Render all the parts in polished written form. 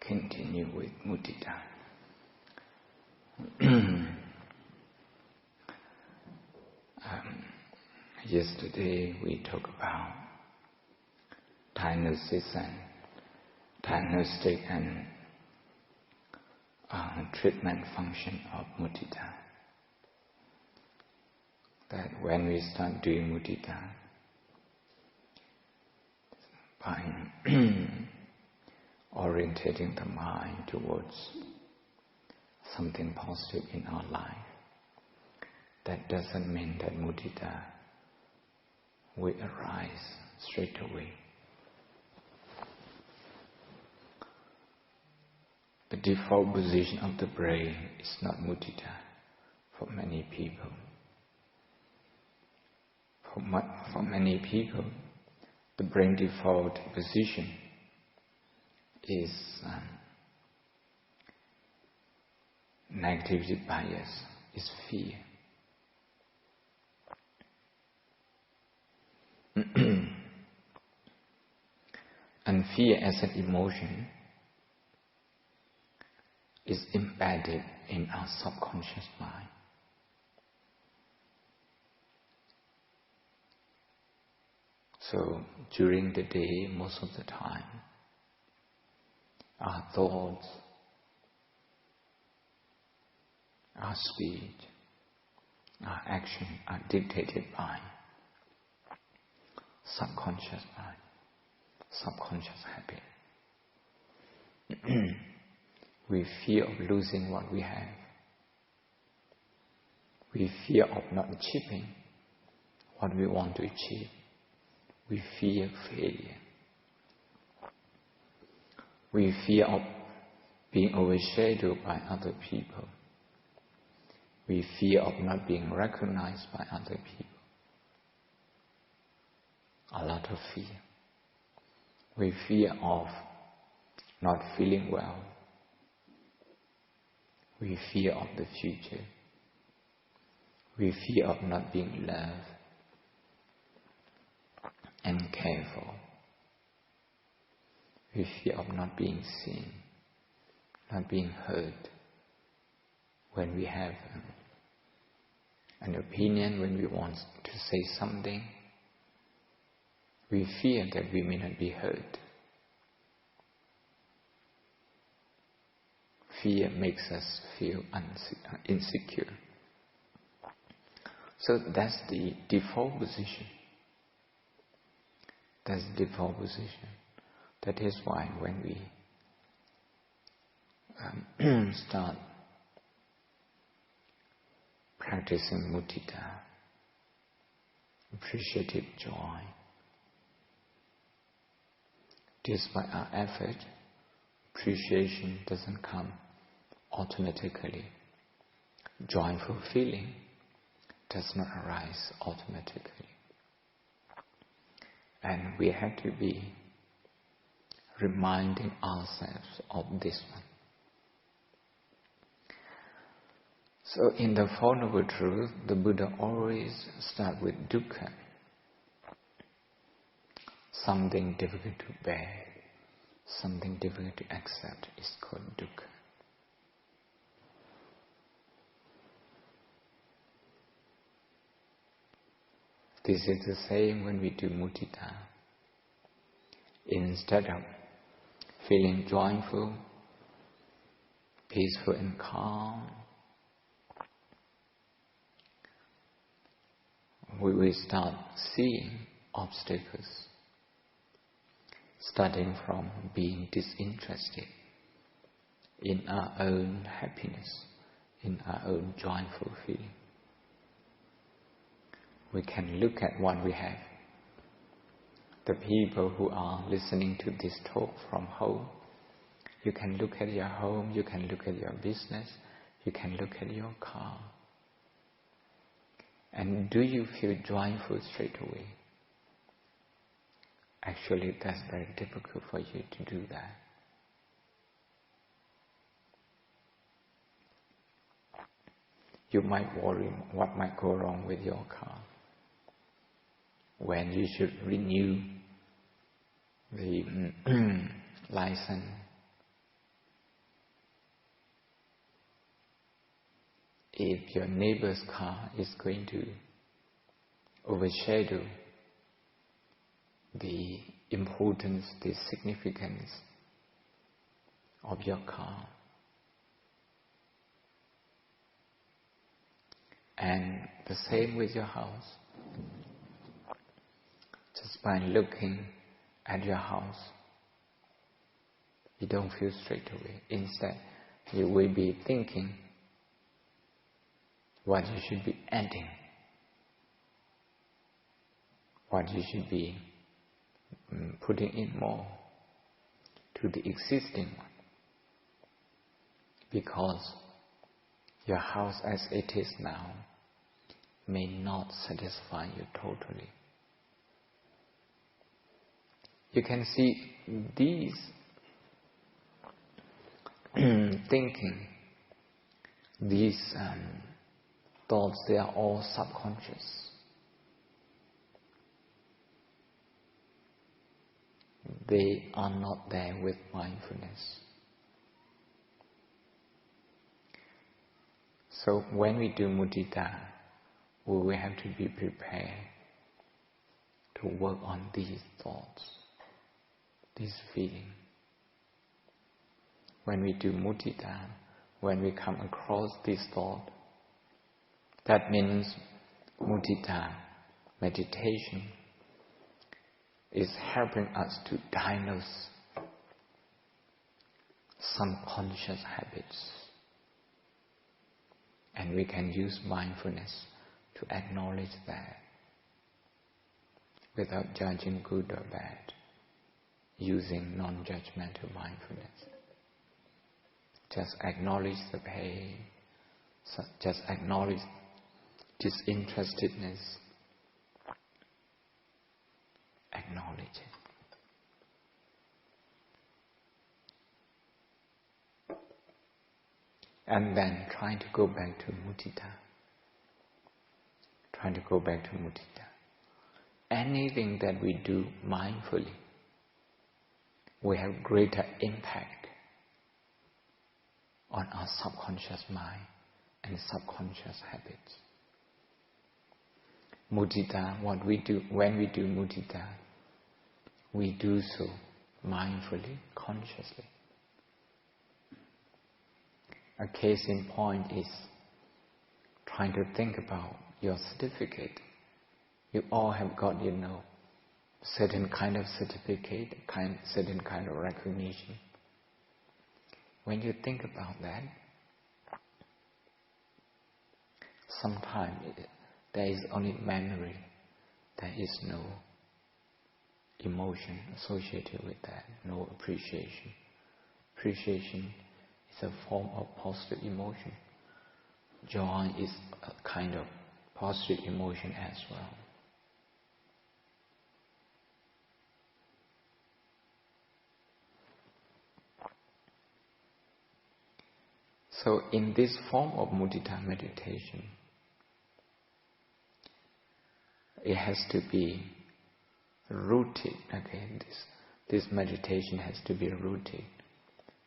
continue with mudita. Yesterday we talked about diagnosis and diagnostic and treatment function of mudita. That when we start doing mudita, by orientating the mind towards something positive in our life, that doesn't mean that mudita will arise straight away. The default position of the brain is not mudita for many people. For many people, the brain default position is negativity bias, is fear. And fear as an emotion is embedded in our subconscious mind. So during the day, most of the time, our thoughts, our speech, our action are dictated by subconscious mind, subconscious habit. We fear of losing what we have. We fear of not achieving what we want to achieve. We fear failure. We fear of being overshadowed by other people. We fear of not being recognized by other people. A lot of fear. We fear of not feeling well. We fear of the future. We fear of not being loved and cared for. We fear of not being seen, not being heard. When we have an opinion, when we want to say something, we fear that we may not be heard. Fear makes us feel insecure. So that's the default position. That's the default position. That is why when we start practicing mudita, appreciative joy, despite our effort, appreciation doesn't come automatically. Joyful feeling does not arise automatically. And we have to be reminding ourselves of this one. So in the Four Noble Truths, the Buddha always starts with dukkha. Something difficult to bear, something difficult to accept is called dukkha. This is the same when we do mudita. Instead of feeling joyful, peaceful and calm, we will start seeing obstacles, starting from being disinterested in our own happiness, in our own joyful feeling. We can look at what we have. The people who are listening to this talk from home, you can look at your home, you can look at your business, you can look at your car. And do you feel joyful straight away? Actually, that's very difficult for you to do that. You might worry what might go wrong with your car when you should renew the license if your neighbor's car is going to overshadow the importance, the significance of your car. And the same with your house. Just by looking at your house, you don't feel straight away. Instead, you will be thinking what you should be adding, what you should be putting in more to the existing one. Because your house as it is now may not satisfy you totally. You can see these thinking, these thoughts, they are all subconscious. They are not there with mindfulness. So when we do mudita, we will have to be prepared to work on these thoughts, this feeling. When we do mudita, when we come across this thought, that means mudita, meditation, is helping us to diagnose some conscious habits. And we can use mindfulness to acknowledge that without judging good or bad, using non-judgmental mindfulness. Just acknowledge the pain, just acknowledge disinterestedness, acknowledge it. And then trying to go back to mudita. Trying to go back to mudita. Anything that we do mindfully will have greater impact on our subconscious mind and subconscious habits. Mudita, what we do, when we do mudita, we do so mindfully, consciously. A case in point is trying to think about your certificate. You all have got, certain kind of certificate, certain kind of recognition. When you think about that, sometimes there is only memory. There is no emotion associated with that, no appreciation. Appreciation is a form of positive emotion. Joy is a kind of positive emotion as well. So in this form of mudita meditation, it has to be rooted, this meditation has to be rooted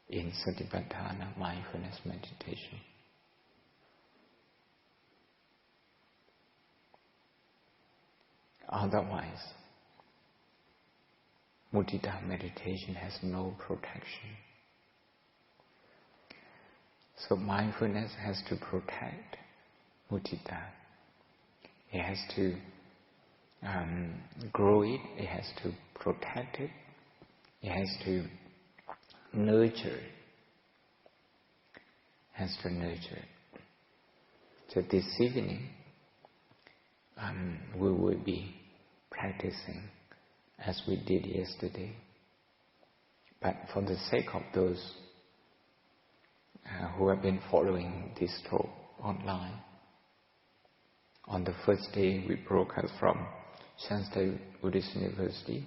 in Satipatthana mindfulness meditation. Otherwise, mudita meditation has no protection. So mindfulness has to protect mudita. It has to grow it, it has to protect it, it has to nurture it. So this evening, we will be practicing as we did yesterday. But for the sake of those who have been following this talk online, on the first day we broadcast from Shanstha Buddhist University.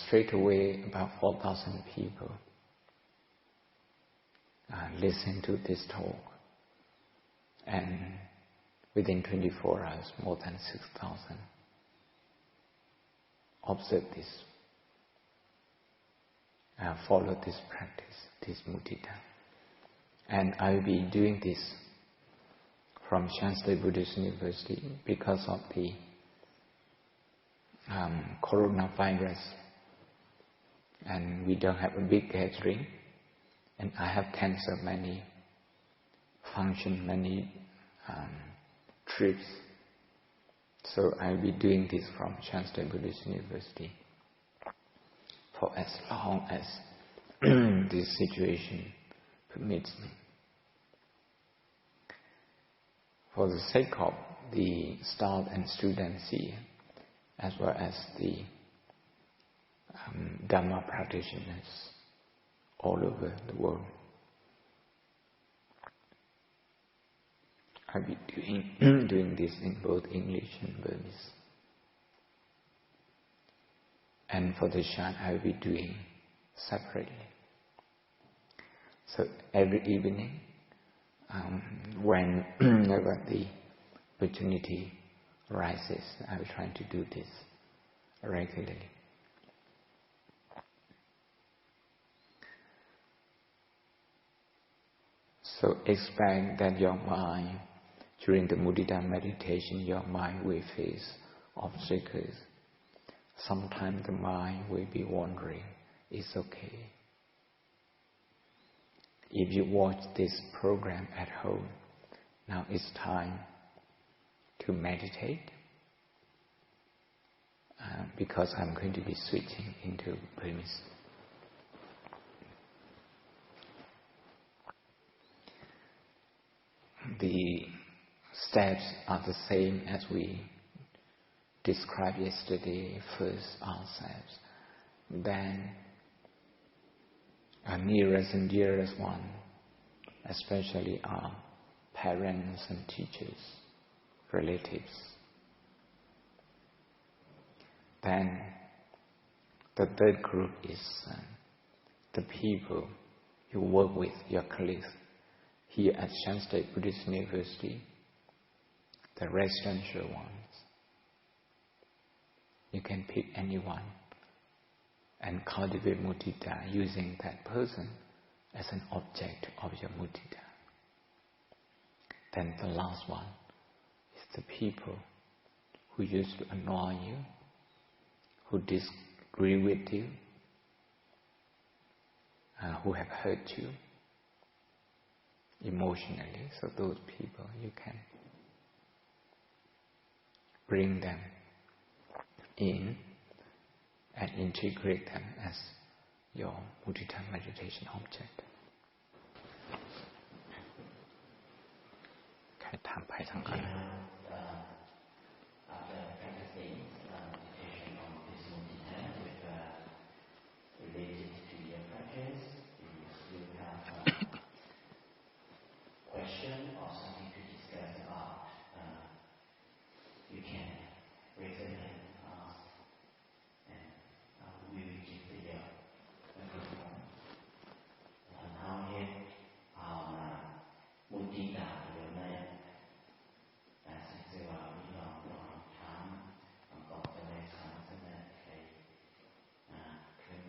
Straight away, about 4,000 people listened to this talk, and within 24 hours, more than 6,000 observed this, followed this practice, this mudita. And I'll be doing this from Shanstei Buddhist University because of the coronavirus. And we don't have a big gathering. And I have cancelled many functions, many trips. So I'll be doing this from Shanstei Buddhist University for as long as this situation permits me. For the sake of the staff and students here, as well as the Dhamma practitioners all over the world, I'll be doing this in both English and Burmese. And for the Shan, I'll be doing separately. So every evening, whenever the opportunity arises, I will try to do this regularly. So expect that your mind, during the mudita meditation, your mind will face obstacles. Sometimes the mind will be wandering. It's okay. If you watch this program at home, now it's time to meditate, because I'm going to be switching into Burmese. The steps are the same as we described yesterday. First ourselves, then our nearest and dearest one, especially our parents and teachers, relatives. Then the third group is the people you work with, your colleagues. Here at Shanstei Buddhist University, the residential ones. You can pick anyone and cultivate mudita using that person as an object of your mudita. Then the last one is the people who used to annoy you, who disagree with you, who have hurt you emotionally. So those people, you can bring them in and integrate them as your mudita meditation object. ใครถามไปทางก่อน After practicing meditation on this mudita related to your practice, if you still have question or something to discuss about, you can raise your hand and ask, and we will give the microphone. Now here, mudita หรือไม่สิ่งที่ว่ามีลองถามตอบจะได้สามารถได้ใครขึ้น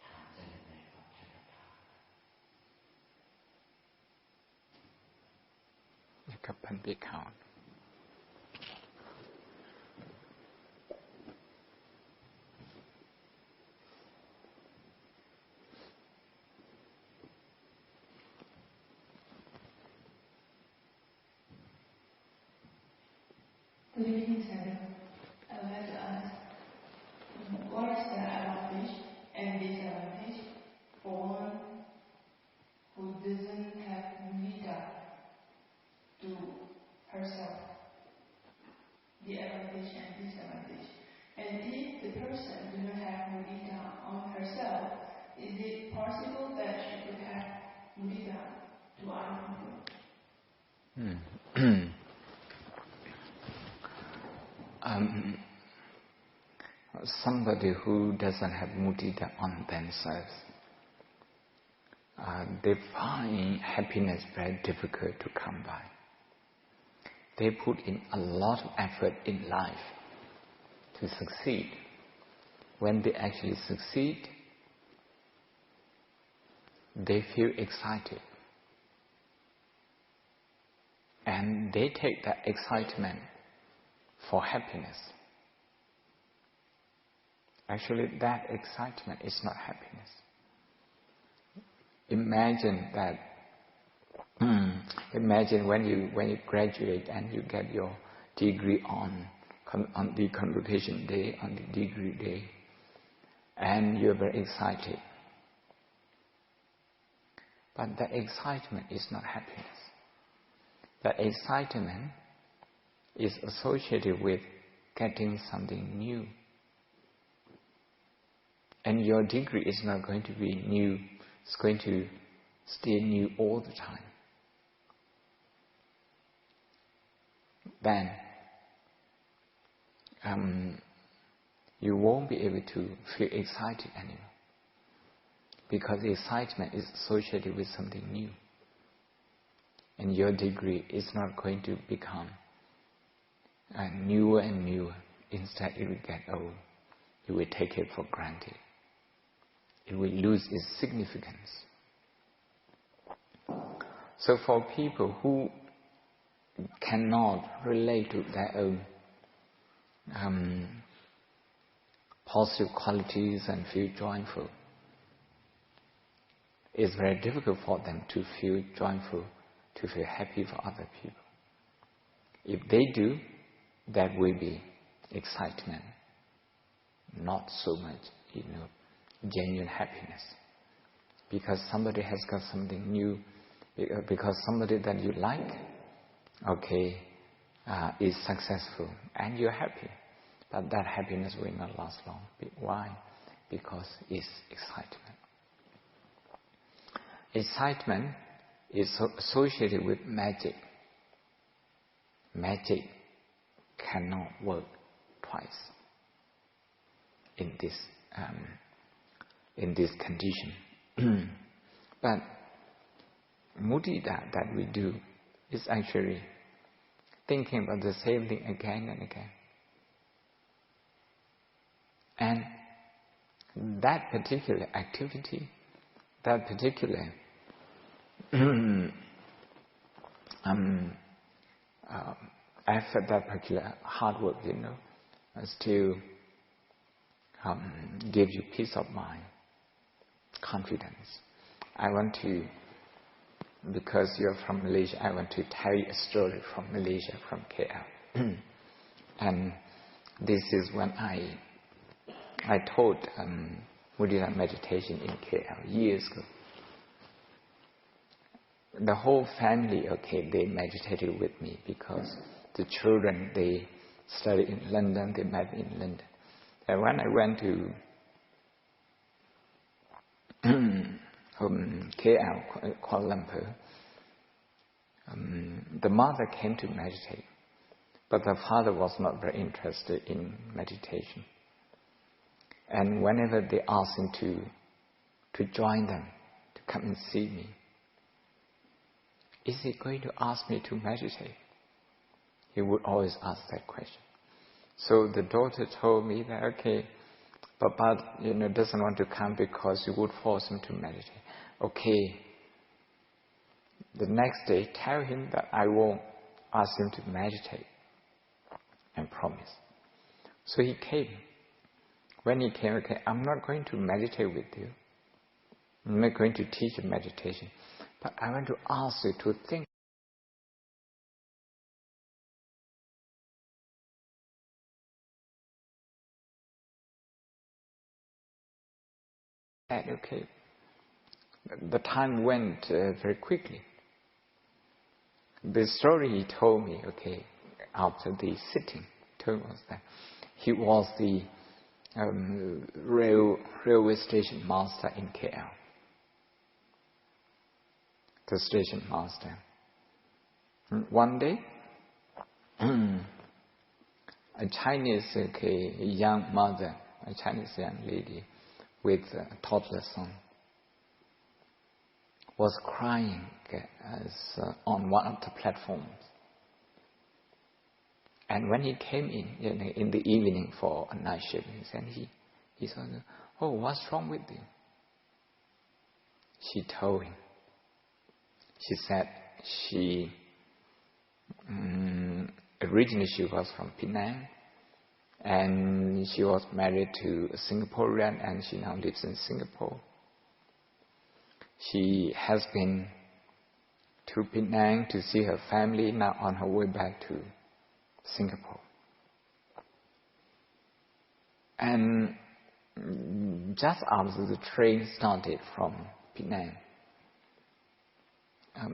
ถามจะได้ตอบจะได้ถาม นะครับพันปีขาว Good evening, sir. I would like to ask, what is the advantage and disadvantage for one who doesn't have mudita to herself? The advantage and disadvantage. And if the person does not have mudita on herself, is it possible that she could have mudita to other people? Somebody who doesn't have mudita on themselves, they find happiness very difficult to come by. They put in a lot of effort in life to succeed. When they actually succeed, they feel excited. And they take that excitement for happiness. Actually, that excitement is not happiness. Imagine that. Imagine when you graduate and you get your degree on the convocation day, on the degree day, and you're very excited. But the excitement is not happiness. The excitement is associated with getting something new. And your degree is not going to be new, it's going to stay new all the time. Then you won't be able to feel excited anymore. Because excitement is associated with something new. And your degree is not going to become newer and newer. Instead, it will get old. You will take it for granted. It will lose its significance. So for people who cannot relate to their own positive qualities and feel joyful, it's very difficult for them to feel joyful, to feel happy for other people. If they do, that will be excitement, not so much, genuine happiness. Because somebody has got something new, because somebody that you like, is successful, and you're happy. But that happiness will not last long. Why? Because it's excitement. Excitement is associated with magic. Magic cannot work twice in this condition. But mudita that we do is actually thinking about the same thing again and again. And that particular activity, that particular effort, that particular hard work, still gives you peace of mind, confidence. I want to, because you're from Malaysia, I want to tell you a story from Malaysia, from KL. And this is when I taught Mudita meditation in KL years ago. The whole family, they meditated with me because the children, they studied in London, they met in London. And when I went to KL, Kuala Lumpur, the mother came to meditate, but the father was not very interested in meditation. And whenever they asked him to join them, to come and see me, is he going to ask me to meditate? He would always ask that question. So the daughter told me that, Papa, doesn't want to come because you would force him to meditate. Okay. The next day, tell him that I won't ask him to meditate. And promise. So he came. When he came, I'm not going to meditate with you. I'm not going to teach you meditation. But I want to ask you to think. And the time went very quickly. The story he told me, after the sitting, told us that he was the railway station master in KL. The station master. One day, a Chinese young mother, a Chinese young lady with a toddler son, was crying on one of the platforms. And when he came in the evening for a night shift, he said, "Oh, what's wrong with you?" She told him. She said she Originally she was from Penang, and she was married to a Singaporean, and she now lives in Singapore. She has been to Penang to see her family, now on her way back to Singapore. And just after the train started from Penang, her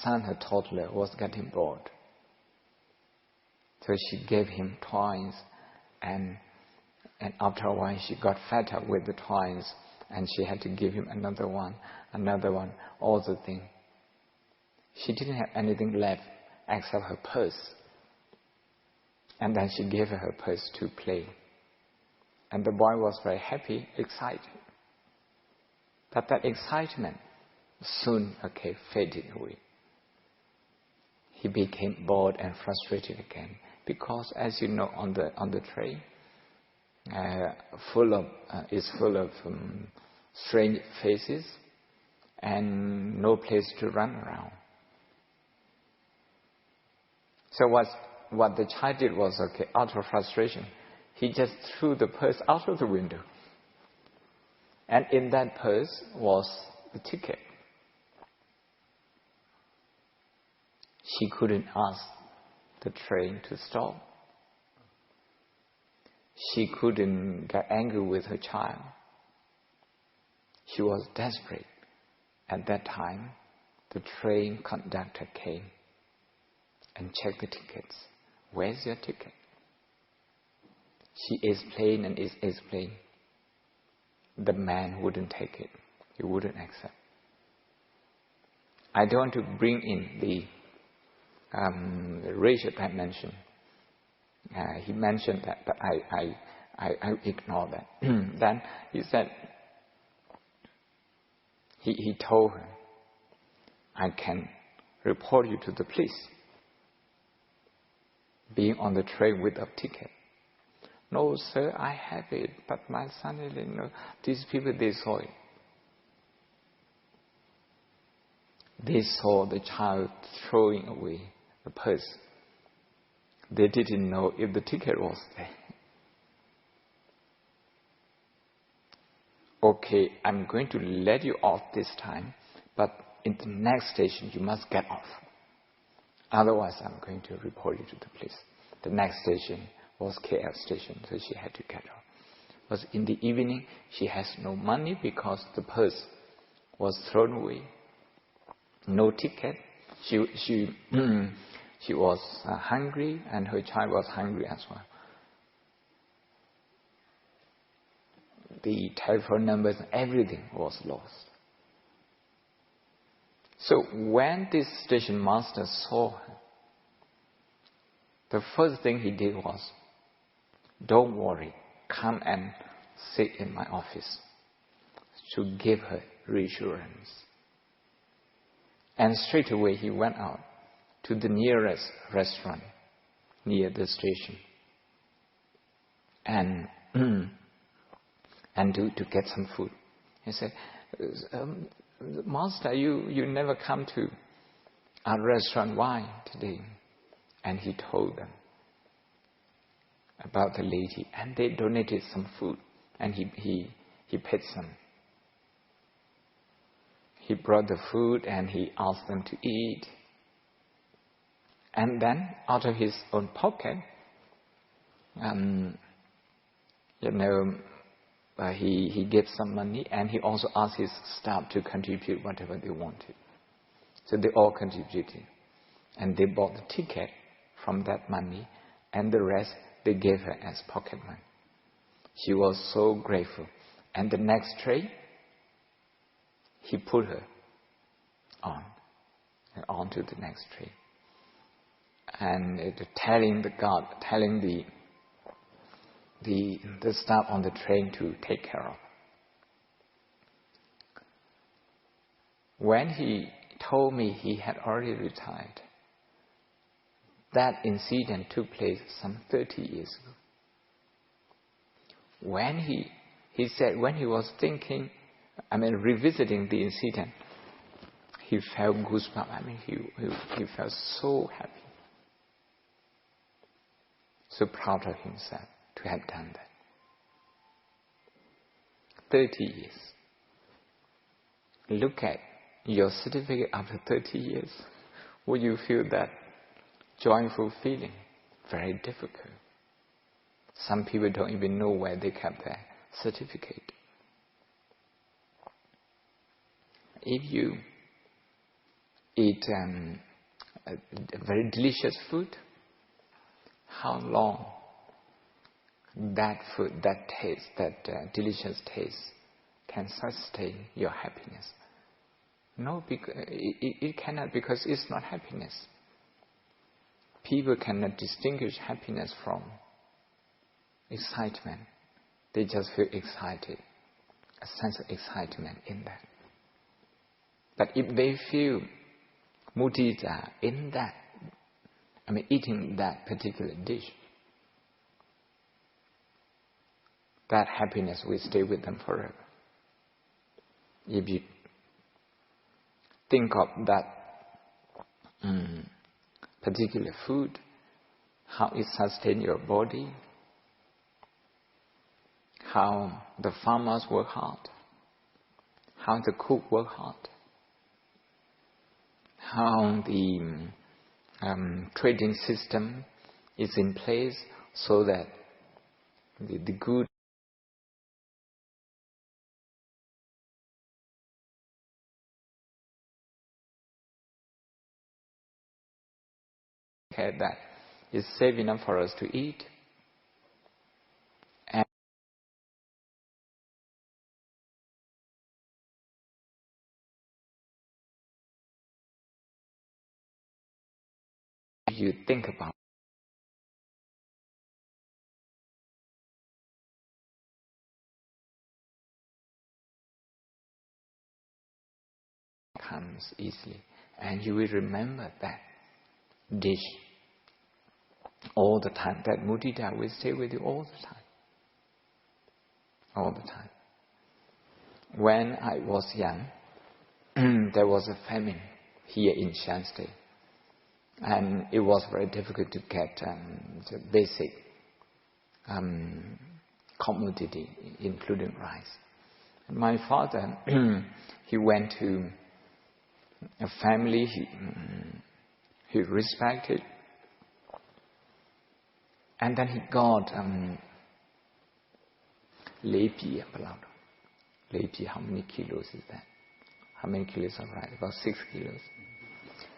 son, her toddler, was getting bored. So she gave him toys, and after a while she got fed up with the toys, and she had to give him another one, all the things. She didn't have anything left except her purse. And then she gave her purse to play. And the boy was very happy, excited. But that excitement soon faded away. He became bored and frustrated again, because, as you know, on the train, is full of strange faces and no place to run around. So what the child did was, out of frustration, he just threw the purse out of the window. And in that purse was the ticket. She couldn't ask the train to stop. She couldn't get angry with her child. She was desperate. At that time, the train conductor came and checked the tickets. Where's your ticket? She explained and explained. The man wouldn't take it. He wouldn't accept. I don't want to bring in the racial dimension. He mentioned that, but I ignore that. Then he said, he told her, I can report you to the police. Being on the train without ticket. No, sir, I have it, but my son-in-law, no. These people, they saw it. They saw the child throwing away the purse. They didn't know if the ticket was there. Okay, I'm going to let you off this time, but in the next station you must get off. Otherwise, I'm going to report you to the police. The next station was KL station, so she had to get off. But in the evening, she has no money because the purse was thrown away. No ticket. She was hungry, and her child was hungry as well. The telephone numbers, everything was lost. So when this station master saw her, the first thing he did was, don't worry, come and sit in my office, to give her reassurance. And straight away he went out to the nearest restaurant near the station and to get some food. He said, Master, you never come to our restaurant. Why today? And he told them about the lady, and they donated some food, and he paid some. He brought the food and he asked them to eat. And then, out of his own pocket, he gave some money, and he also asked his staff to contribute whatever they wanted. So they all contributed. And they bought the ticket from that money, and the rest they gave her as pocket money. She was so grateful. And the next train, he put her on to the next train. And telling the staff on the train to take care of. When he told me he had already retired, that incident took place some 30 years ago. When he said, when he was thinking, revisiting the incident, he felt goosebumps. He felt so happy, so proud of himself to have done that. 30 years. Look at your certificate after 30 years. Would you feel that joyful feeling? Very difficult. Some people don't even know where they kept their certificate. If you eat a very delicious food, how long that food, that taste, that delicious taste can sustain your happiness? No, it cannot, because it's not happiness. People cannot distinguish happiness from excitement. They just feel excited, a sense of excitement in that. But if they feel mudita in that, eating that particular dish, that happiness will stay with them forever. If you think of that particular food, how it sustains your body, how the farmers work hard, how the cook work hard, how the trading system is in place so that the good that is safe enough for us to eat. And you think about comes easily, and you will remember that dish all the time. That mudita will stay with you all the time. All the time. When I was young, there was a famine here in Shanstei, and it was very difficult to get the basic commodity, including rice. And my father, he went to a family he respected, and then he got lepi. Lepi, how many kilos is that? How many kilos of rice? About 6 kilos.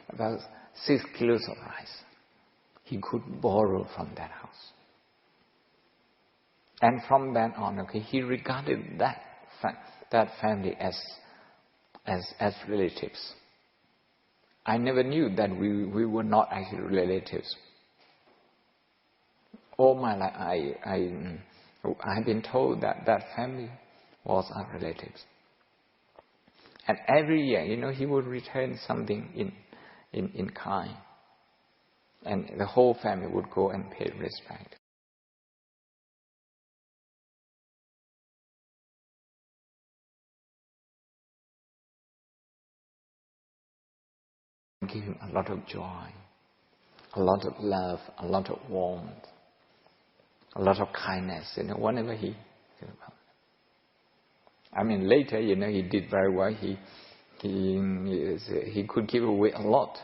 About 6 kilos of rice. He could borrow from that house. And from then on, he regarded that family as relatives. I never knew that we were not actually relatives. All my life, I have been told that family was our relatives. And every year, he would return something in kind. And the whole family would go and pay respect. Give him a lot of joy, a lot of love, a lot of warmth, a lot of kindness, whenever he did about it. Later, he did very well. He could give away a lot.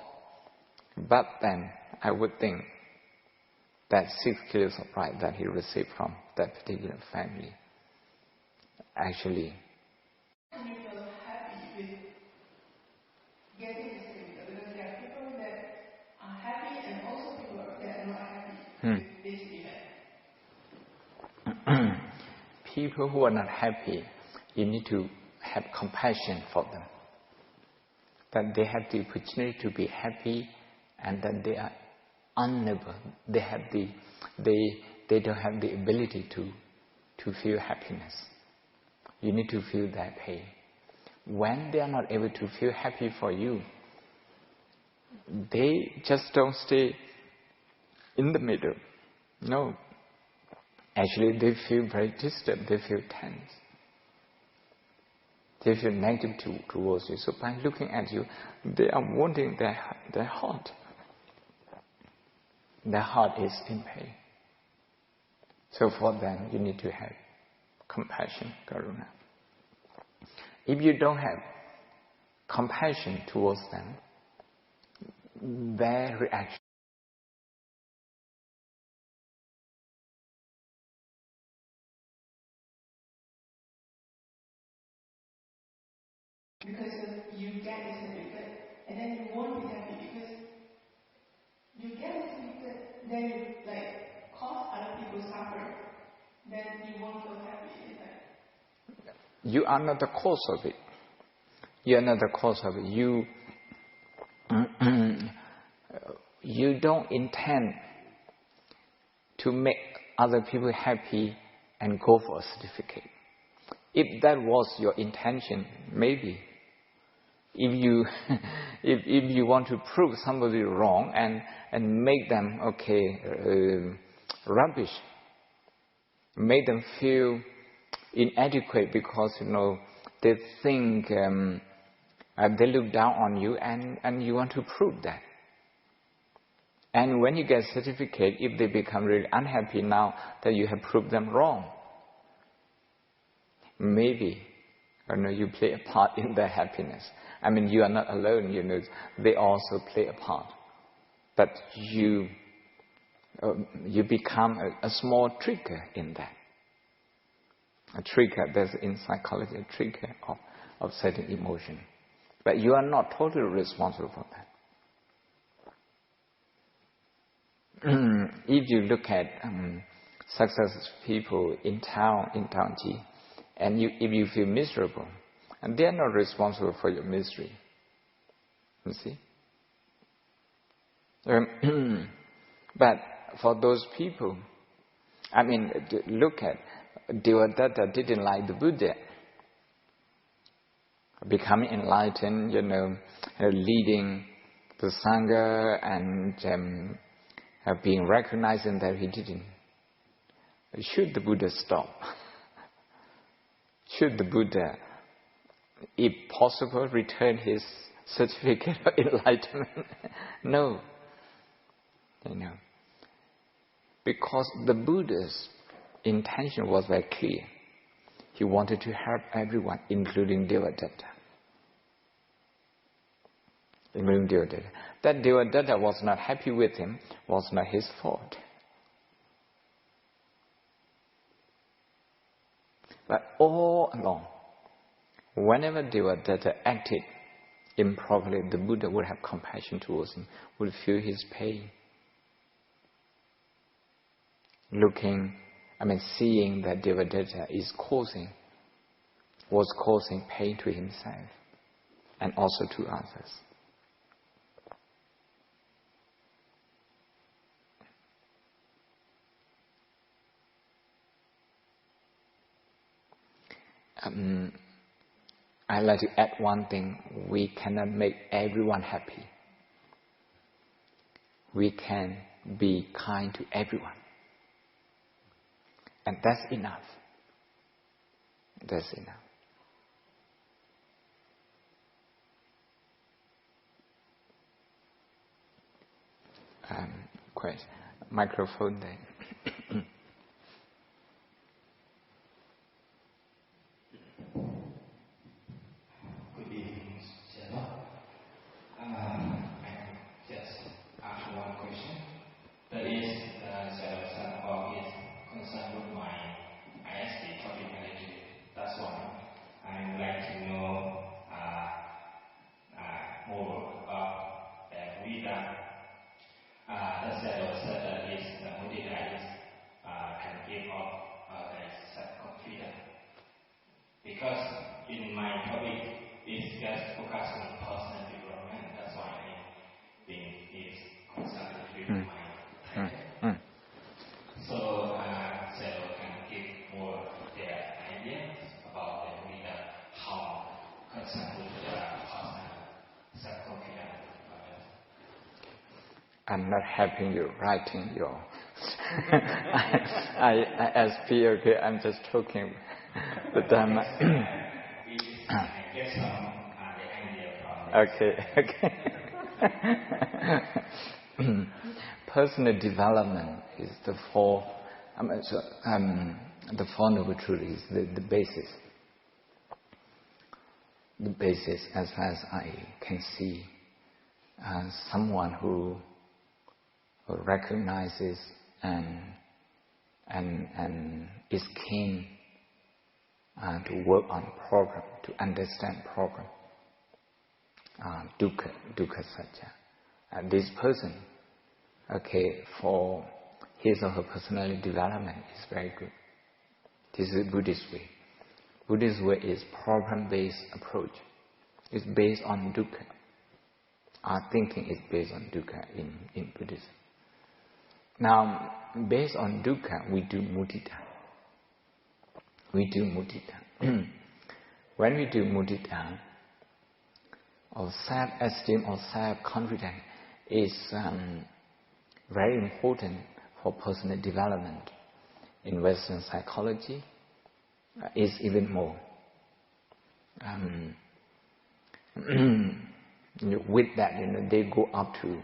But then, I would think that 6 kilos of rice that he received from that particular family, actually, you feel happy with getting this thing, because there are people that are happy and also people that are not happy with this event. People who are not happy, you need to have compassion for them. That they have the opportunity to be happy, and that they are unable. They don't have the ability to feel happiness. You need to feel that pain. When they are not able to feel happy for you, they just don't stay in the middle. No. Actually, they feel very disturbed, they feel tense. They feel negative towards you. So by looking at you, they are wounding their heart. Their heart is in pain. So for them, you need to have compassion, karuna. If you don't have compassion towards them, their reaction because of you get a certificate and then you won't be happy because you get a certificate, then you like cause other people suffer, then you won't feel happy. Like, you are not the cause of it. You are not the cause of it. You don't intend to make other people happy and go for a certificate. If that was your intention, maybe. If you want to prove somebody wrong and make them rubbish, make them feel inadequate because they think they look down on you, and you want to prove that. And when you get a certificate, if they become really unhappy now that you have proved them wrong, maybe you play a part in their happiness. I mean, you are not alone, they also play a part. But you become a small trigger in that. A trigger, there's in psychology a trigger of certain emotion. But you are not totally responsible for that. If you look at successful people in Taoji, and if you feel miserable, and they are not responsible for your misery, you see. But for those people, look at Devadatta didn't like the Buddha. Becoming enlightened, leading the Sangha and being recognized, and that he didn't. Should the Buddha stop? Should the Buddha, if possible, return his certificate of enlightenment? No. Because the Buddha's intention was very clear. He wanted to help everyone, including Devadatta. That Devadatta was not happy with him was not his fault. But all along, whenever Devadatta acted improperly, the Buddha would have compassion towards him, would feel his pain. Seeing that Devadatta was causing pain to himself and also to others. I'd like to add one thing. We cannot make everyone happy. We can be kind to everyone. And that's enough. That's enough. Question. Microphone there. Good evening, Sarah. I just ask one question. That is, Sarah about his concern with my ISD topic energy. That's one. I would like to know more about the Buddha. The Sarah said that is the Buddha can give up the self-confidence. Because in my topic, it's just focus on personal development. That's why I think it's concerned with my title. So can give more their ideas about the Buddha, how concerned with the personal self-confidence. I'm not helping you writing your I asked Pierre, okay, I'm just joking. But we just get some the idea from okay. Personal development is the four noble truths, the basis. The basis, as far as I can see, someone who recognizes and is keen to work on program, to understand program, dukkha satya. This person, okay, for his or her personal development is very good. This is Buddhist way. Buddhist way is problem-based approach. It's based on dukkha. Our thinking is based on dukkha in Buddhism. Now, based on dukkha, we do mudita. When we do mudita, our self-esteem or self-confidence is very important for personal development. In Western psychology, is even more. With that, they go up to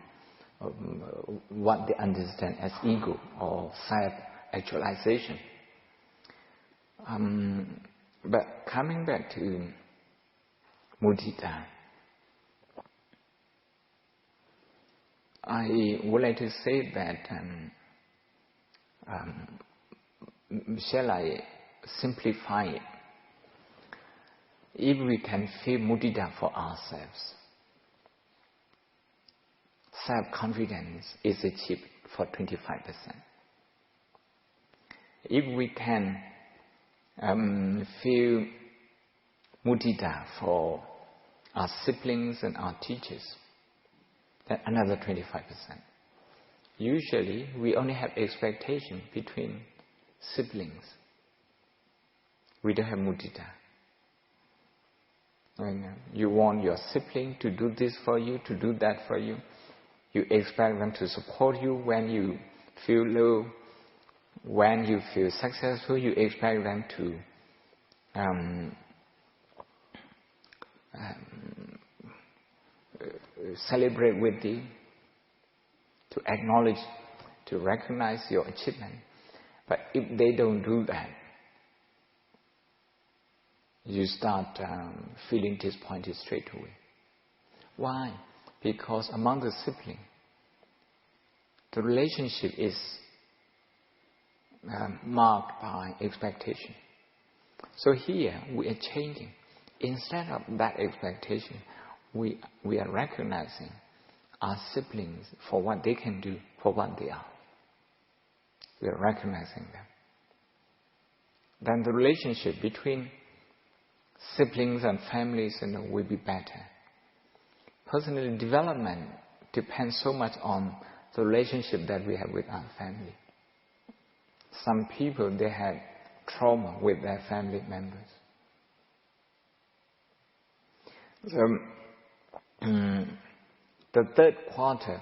what they understand as ego or self-actualization. But coming back to mudita, I would like to say that, shall I simplify it? If we can feel mudita for ourselves, self-confidence is achieved for 25%. If we can feel mudita for our siblings and our teachers, then another 25%. Usually, we only have expectation between siblings. We don't have mudita. When you want your sibling to do this for you, to do that for you, you expect them to support you when you feel low. When you feel successful, you expect them to celebrate with you, to acknowledge, to recognize your achievement. But if they don't do that, you start feeling disappointed straight away. Why? Because among the siblings, the relationship is marked by expectation. So here we are changing. Instead of that expectation, we are recognizing our siblings for what they can do, for what they are. We are recognizing them. Then the relationship between siblings and families will be better. Personal development depends so much on the relationship that we have with our family. Some people, they have trauma with their family members. So, the third quarter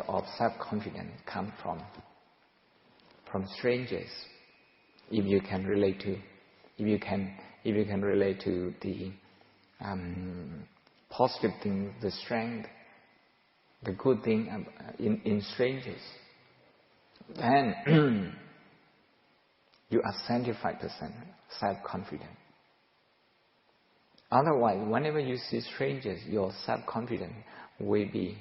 of self-confidence comes from strangers. If you can relate to the positive thing, the strength, the good thing in strangers, then you are 75% self-confident. Otherwise, whenever you see strangers, your self-confidence will be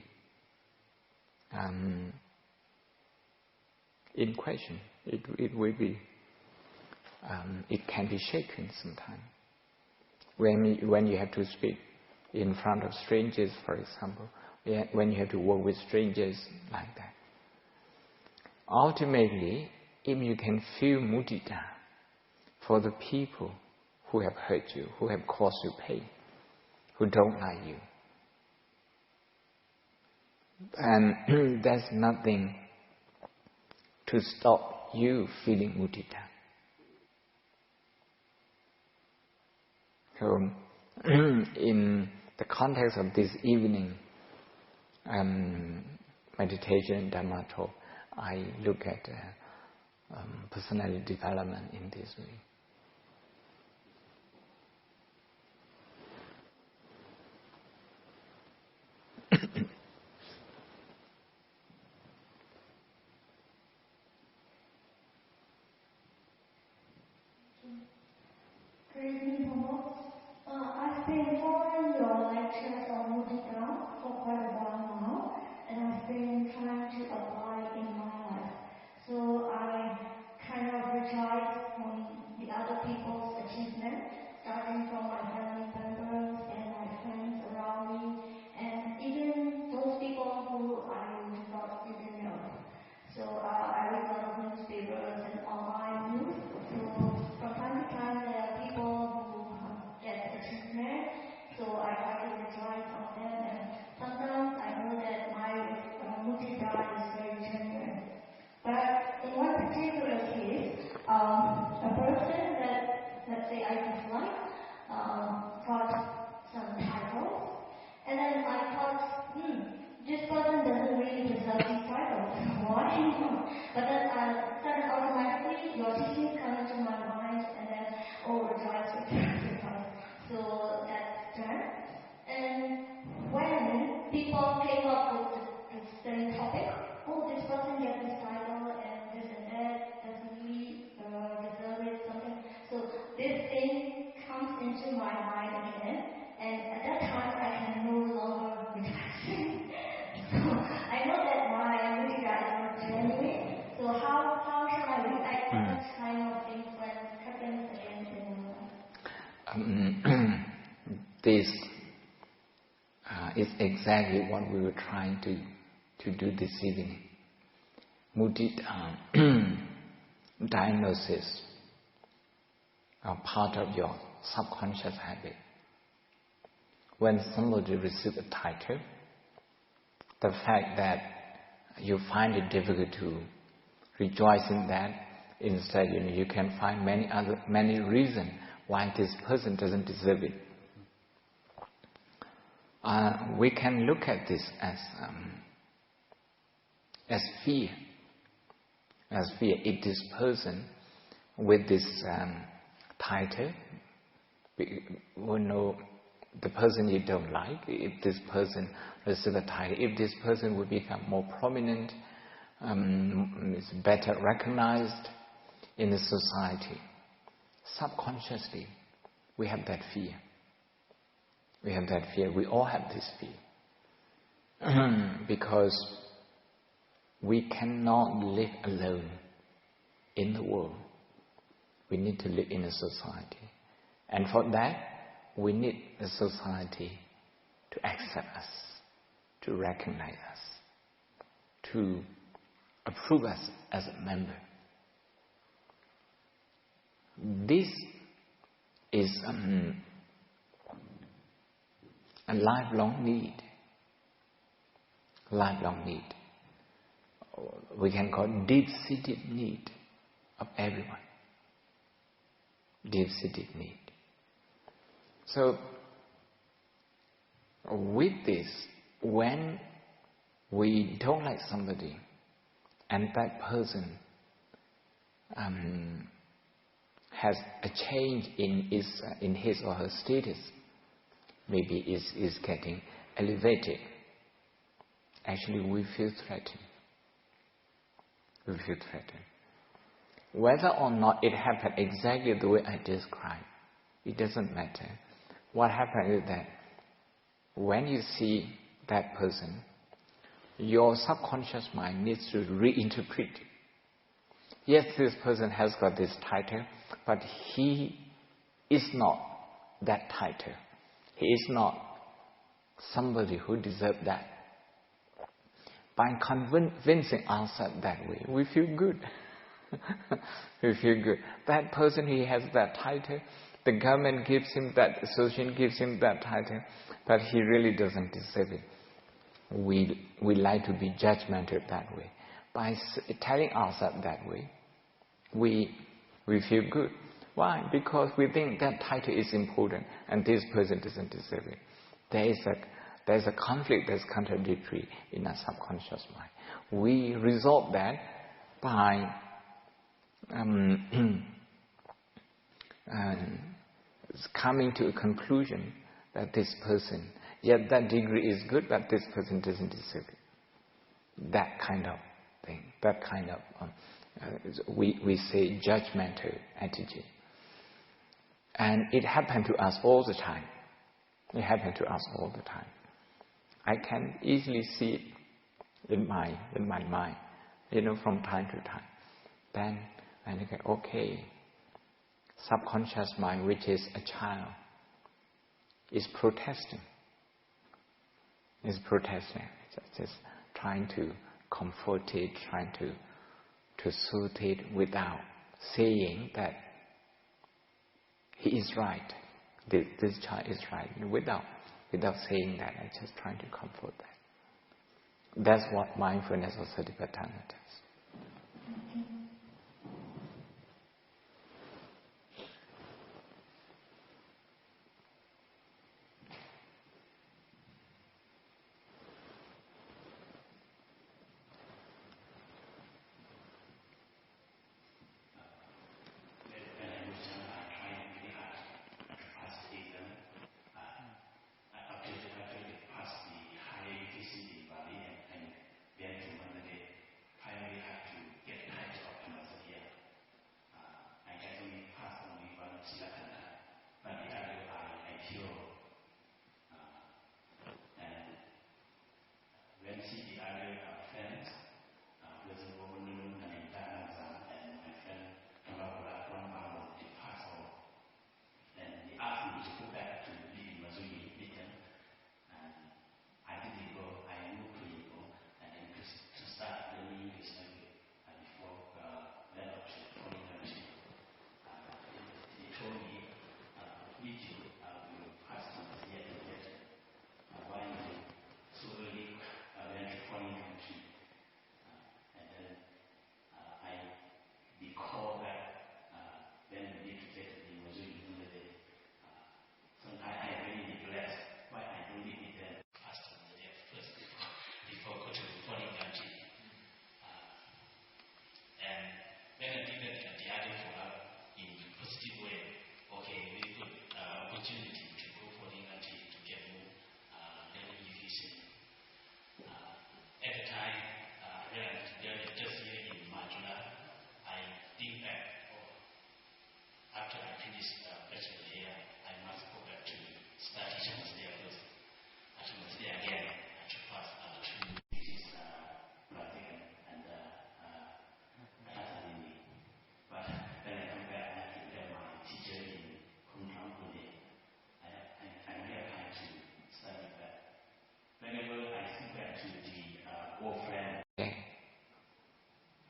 in question. It will be. It can be shaken sometimes. When you have to speak in front of strangers, for example, when you have to work with strangers like that. Ultimately, if you can feel mudita for the people who have hurt you, who have caused you pain, who don't like you, and there's nothing to stop you feeling mudita. So, in the context of this evening meditation, Dhamma talk, I look at personality development in this way. Good evening, Homo. I've been following your lectures on Mudita for quite a while now, and I've been trying to apply in my life. So I kind of rejoice from the other people's achievement, starting from my family members and my friends around me, and even those people who I do not even know. So I read a lot of newspapers and online news. So from time to time, there are people who get achievement. So I try to rejoice on them. And sometimes I know that my mudita is very genuine. But in one particular case, a person that, let's say, I dislike got some titles, and then I thought, this person doesn't really deserve these titles. Why? But then automatically your teachings come into my mind, and then rejoice with them. So that's done. And when people came up with the same topic, this person gets this title and this and that, doesn't really deserve it, something. So this thing comes into my mind again, and at that time I can no longer rejoice. So I know that my mudita is not genuine. So how should I react to that kind of things when it happens again in my life? This is exactly what we were trying to do this evening. Mudita diagnosis are part of your subconscious habit. When somebody receives a title, the fact that you find it difficult to rejoice in that, instead you can find many reasons why this person doesn't deserve it. We can look at this as fear. As fear. If this person with this title, we know the person you don't like, if this person receives a title, if this person will become more prominent, is better recognized in the society, subconsciously we have that fear. We have that fear. We all have this fear. Because we cannot live alone in the world. We need to live in a society. And for that, we need a society to accept us, to recognize us, to approve us as a member. This is a lifelong need. Lifelong need. We can call deep-seated need of everyone. Deep-seated need. So, with this, when we don't like somebody, and that person has a change in his or her status, maybe is getting elevated, actually we feel threatened. We feel threatened. Whether or not it happened exactly the way I described, it doesn't matter. What happens is that when you see that person, your subconscious mind needs to reinterpret it. Yes, this person has got this title, but he is not that title. He is not somebody who deserves that. By convincing ourselves that way, we feel good. We feel good. That person, he has that title. The government gives him that, association gives him that title, but he really doesn't deserve it. We like to be judgmental that way. By telling ourselves that way, we feel good. Why? Because we think that title is important and this person doesn't deserve it. there's a conflict that's contradictory in our subconscious mind. We resolve that by coming to a conclusion that this person, yet that degree is good, but this person doesn't deserve it. That kind of thing, that kind of, we say judgmental attitude. And it happened to us all the time. It happened to us all the time. I can easily see it in my mind, from time to time. Then I think, okay, subconscious mind, which is a child, is protesting. Is protesting. Just trying to comfort it, trying to soothe it without saying that he is right. This child is right. Without saying that, I'm just trying to comfort that. That's what mindfulness or Satipatthana does.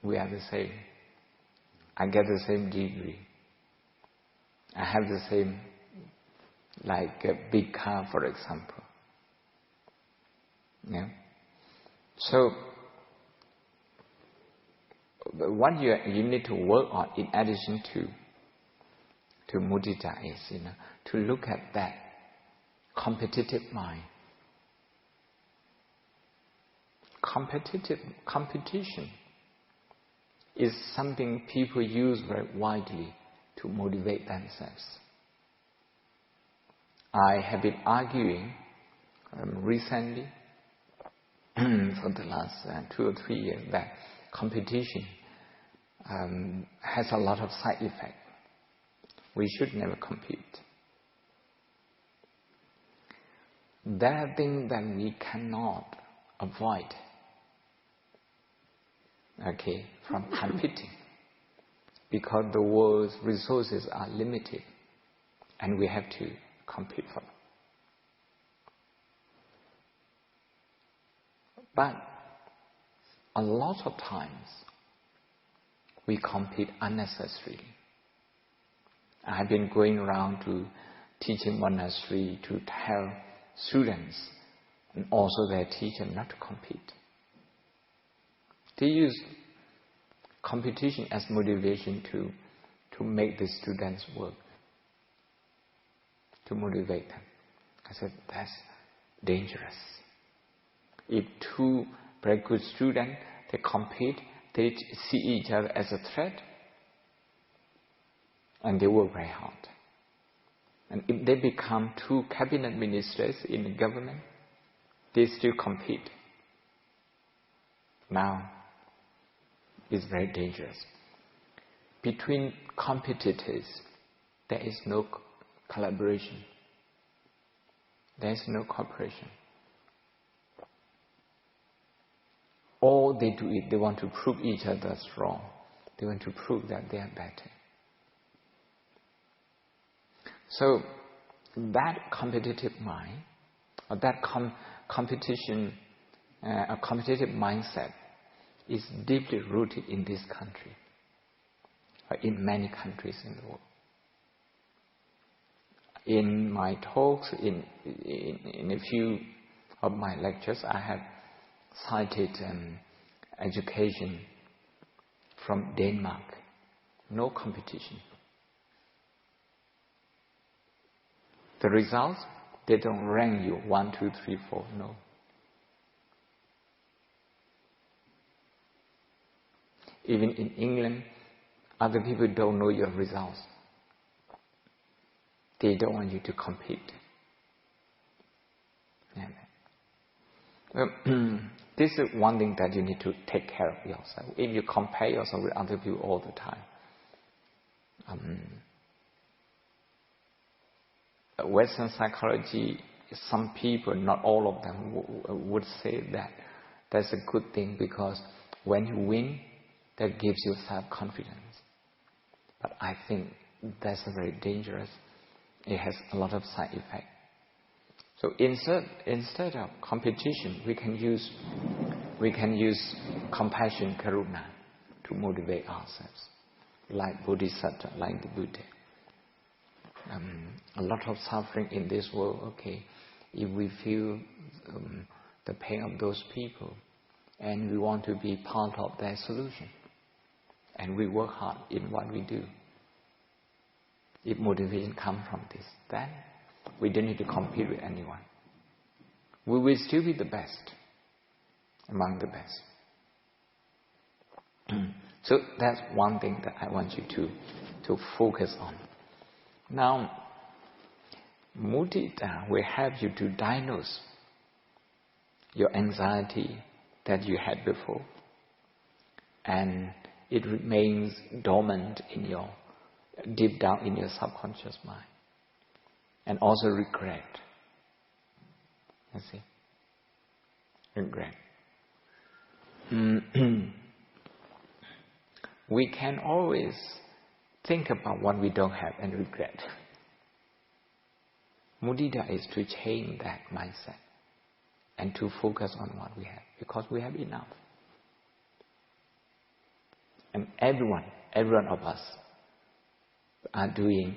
We are the same. I get the same degree. I have the same, like a big car, for example. Yeah. So, what you need to work on, in addition to mudita, is to look at that competitive mind. Competition is something people use very widely to motivate themselves. I have been arguing recently, for the last 2 or 3 years, that competition has a lot of side effects. We should never compete. There are things that we cannot avoid, from competing, because the world's resources are limited and we have to compete for them. But a lot of times we compete unnecessarily. I have been going around to teaching monastery to tell students and also their teacher not to compete. They use competition as motivation to make the students work, to motivate them. I said, dangerous. If two very good students, they compete, they see each other as a threat, and they work very hard. And if they become two cabinet ministers in the government, they still compete. Now, it's very dangerous. Between competitors, there is no collaboration. There is no cooperation. All they do is they want to prove each other wrong. They want to prove that they are better. So that competitive mind, or that competitive mindset, is deeply rooted in this country, or in many countries in the world. In my talks, in a few of my lectures, I have cited education from Denmark. No competition. The results, they don't rank you 1, 2, 3, 4. No. Even in England, other people don't know your results. They don't want you to compete. This is one thing that you need to take care of yourself. If you compare yourself with other people all the time, Western psychology, some people, not all of them, would say that that's a good thing, because when you win, that gives you self-confidence. But I think that's very dangerous. It has a lot of side effects. So instead of competition, we can use compassion, karuna, to motivate ourselves, like Bodhisattva, like the Buddha. A lot of suffering in this world. Okay, if we feel the pain of those people, and we want to be part of their solution, and we work hard in what we do. If motivation comes from this, then we don't need to compete with anyone. We will still be the best, among the best. So that's one thing that I want you to focus on. Now, mudita will help you to diagnose your anxiety that you had before, and it remains dormant in your deep down in your subconscious mind, and also regret. You see, regret. We can always think about what we don't have and regret. Mudita is to change that mindset and to focus on what we have, because we have enough. And everyone of us are doing,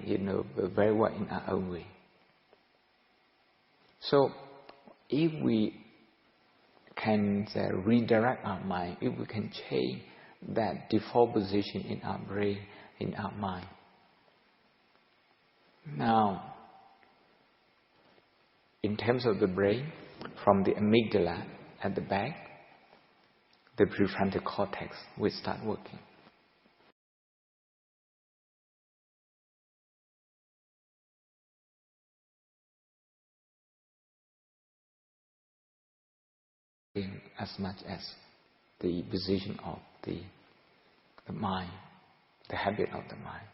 very well in our own way. So, if we can redirect our mind, if we can change that default position in our brain, in our mind. Now, in terms of the brain, from the amygdala at the back, the prefrontal cortex will start working. As much as the position of the mind, the habit of the mind.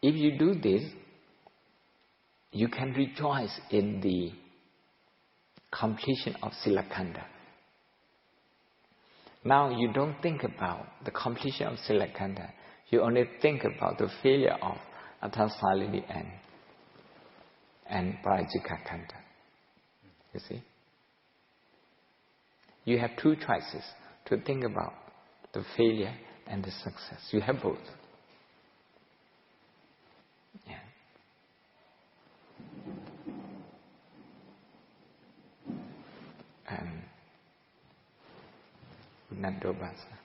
If you do this, you can rejoice in the completion of Silakkhanda. Now you don't think about the completion of Silakkhanda. You only think about the failure of Athasalini and Parajikakkhanda. You see? You have two choices to think about, the failure and the success. You have both. Yeah. Nandobasa.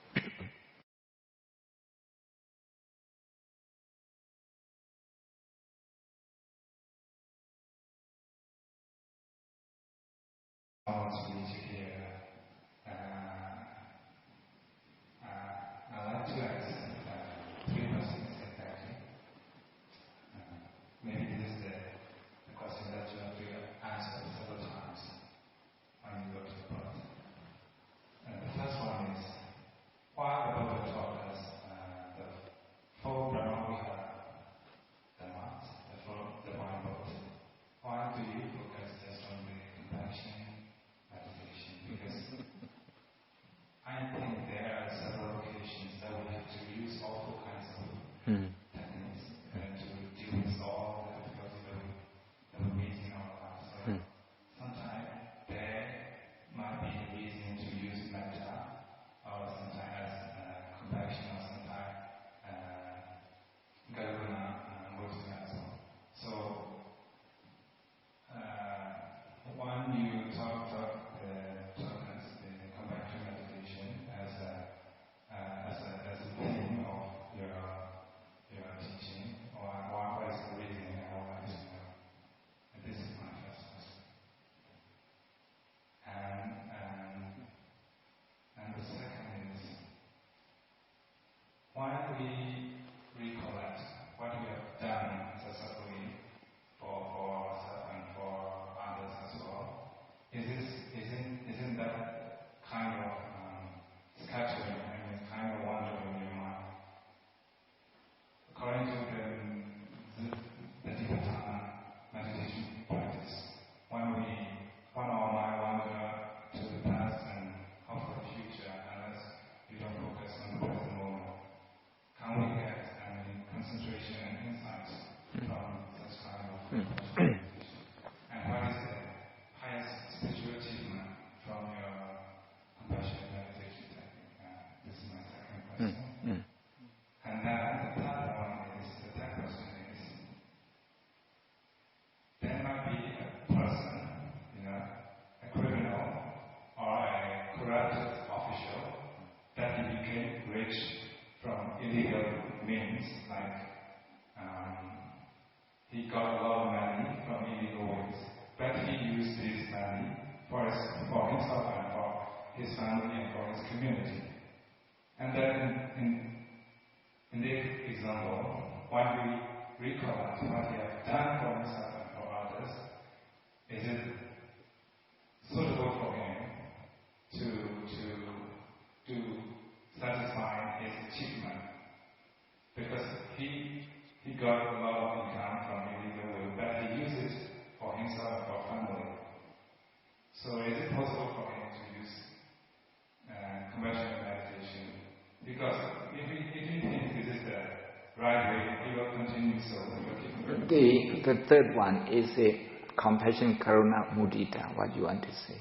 The third one is a compassion, karuna, mudita. What do you want to say?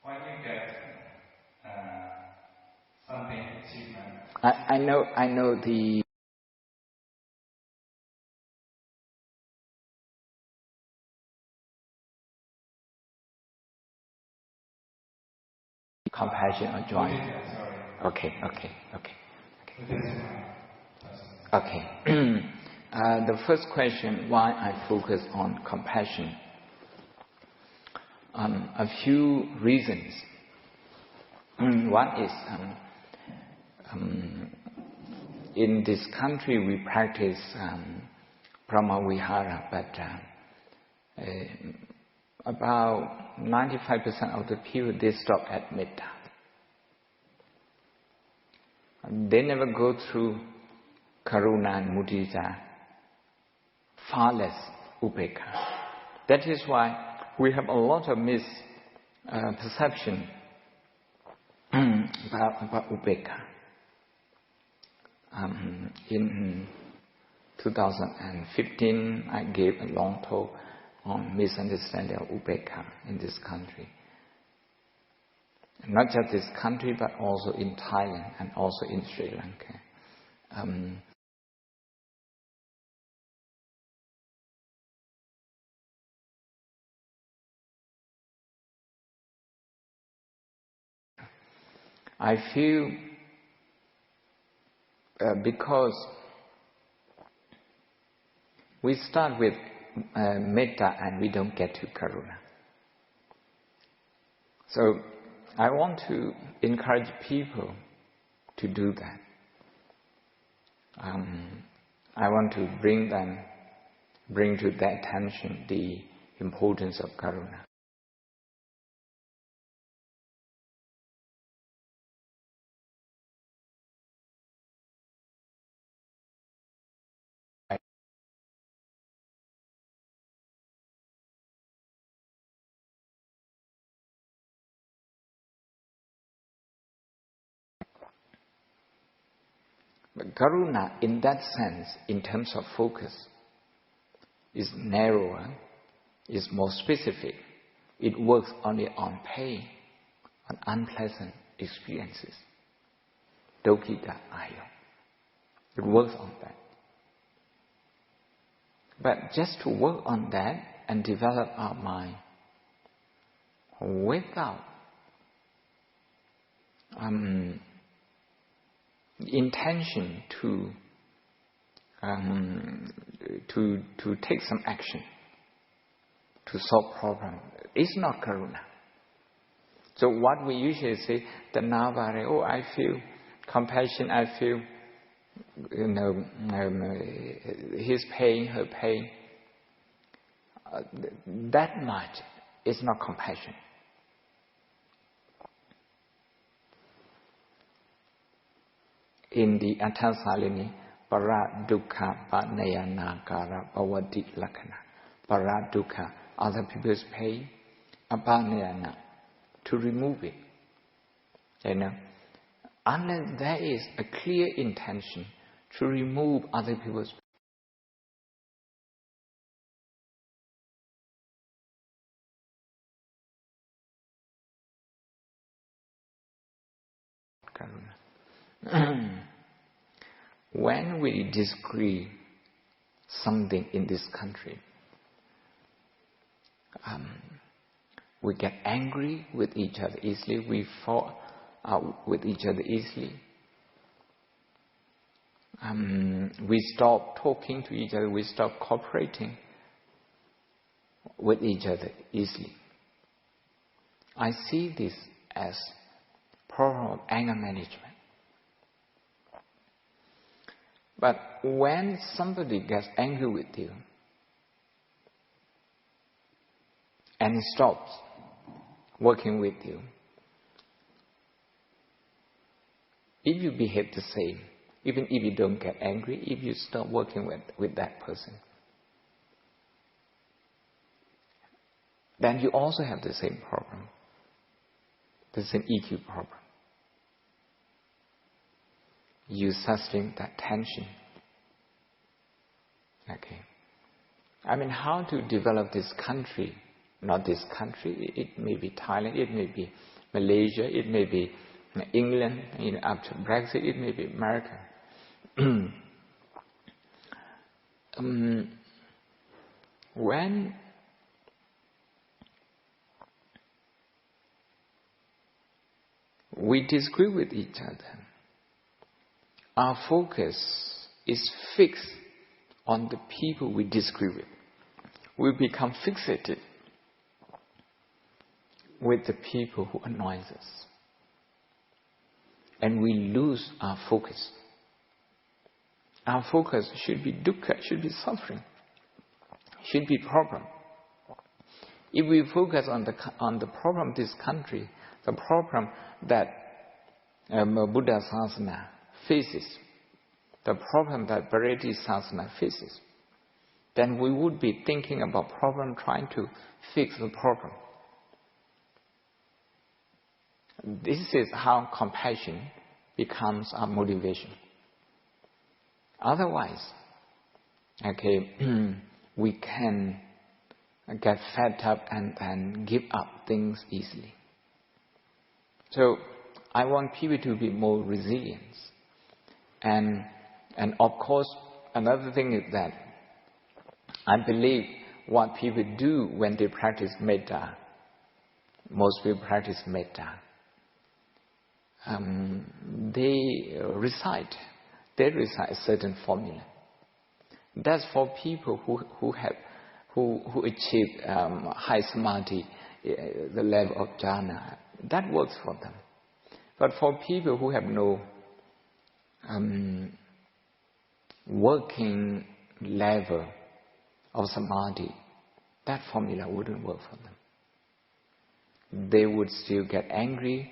When you get something achievement. I know the compassion or joy. Okay. The first question, why I focus on compassion? A few reasons. One is in this country we practice Brahmavihara, but about 95% of the people, they stop at metta. They never go through karuna and mudita, far less upekkha. That is why we have a lot of misperception about upekkha. In 2015, I gave a long talk on misunderstanding of upekkha in this country. Not just this country, but also in Thailand and also in Sri Lanka. I feel because we start with metta and we don't get to karuna. So I want to encourage people to do that. I want to bring to their attention the importance of karuna. But karuna, in that sense, in terms of focus, is narrower, is more specific. It works only on pain, on unpleasant experiences. Dukkha aya. It works on that. But just to work on that and develop our mind without intention to take some action to solve problem, it's not karuna. So what we usually say, Tanavare, oh, I feel compassion, I feel his pain, her pain. That much is not compassion. In the Attasalini, para dukkha panayana kara bhavati lakkhana. Para dukkha, other people's pain, apanayana, to remove it. Unless there is a clear intention to remove other people's karuna. When we disagree something in this country, we get angry with each other easily, we fall out with each other easily. We stop talking to each other, we stop cooperating with each other easily. I see this as problem of anger management. But when somebody gets angry with you and stops working with you, if you behave the same, even if you don't get angry, if you stop working with that person, then you also have the same problem, the same EQ problem. You sustain that tension. Okay. I mean, how to develop this country? Not this country. It may be Thailand. It may be Malaysia. It may be England. After Brexit, it may be America. When we disagree with each other, our focus is fixed on the people we disagree with. We become fixated with the people who annoy us. And we lose our focus. Our focus should be dukkha, should be suffering, should be problem. If we focus on the problem of this country, the problem that Buddha Sasana faces, the problem that Bharati Sasana faces, then we would be thinking about problem, trying to fix the problem. This is how compassion becomes our motivation. Otherwise, we can get fed up and give up things easily. So I want people to be more resilient. And of course, another thing is that I believe what people do when they practice metta, most people practice metta, they recite a certain formula. That's for people who have who achieve high samadhi, the level of jhana, that works for them. But for people who have no working level of samadhi, that formula wouldn't work for them. They would still get angry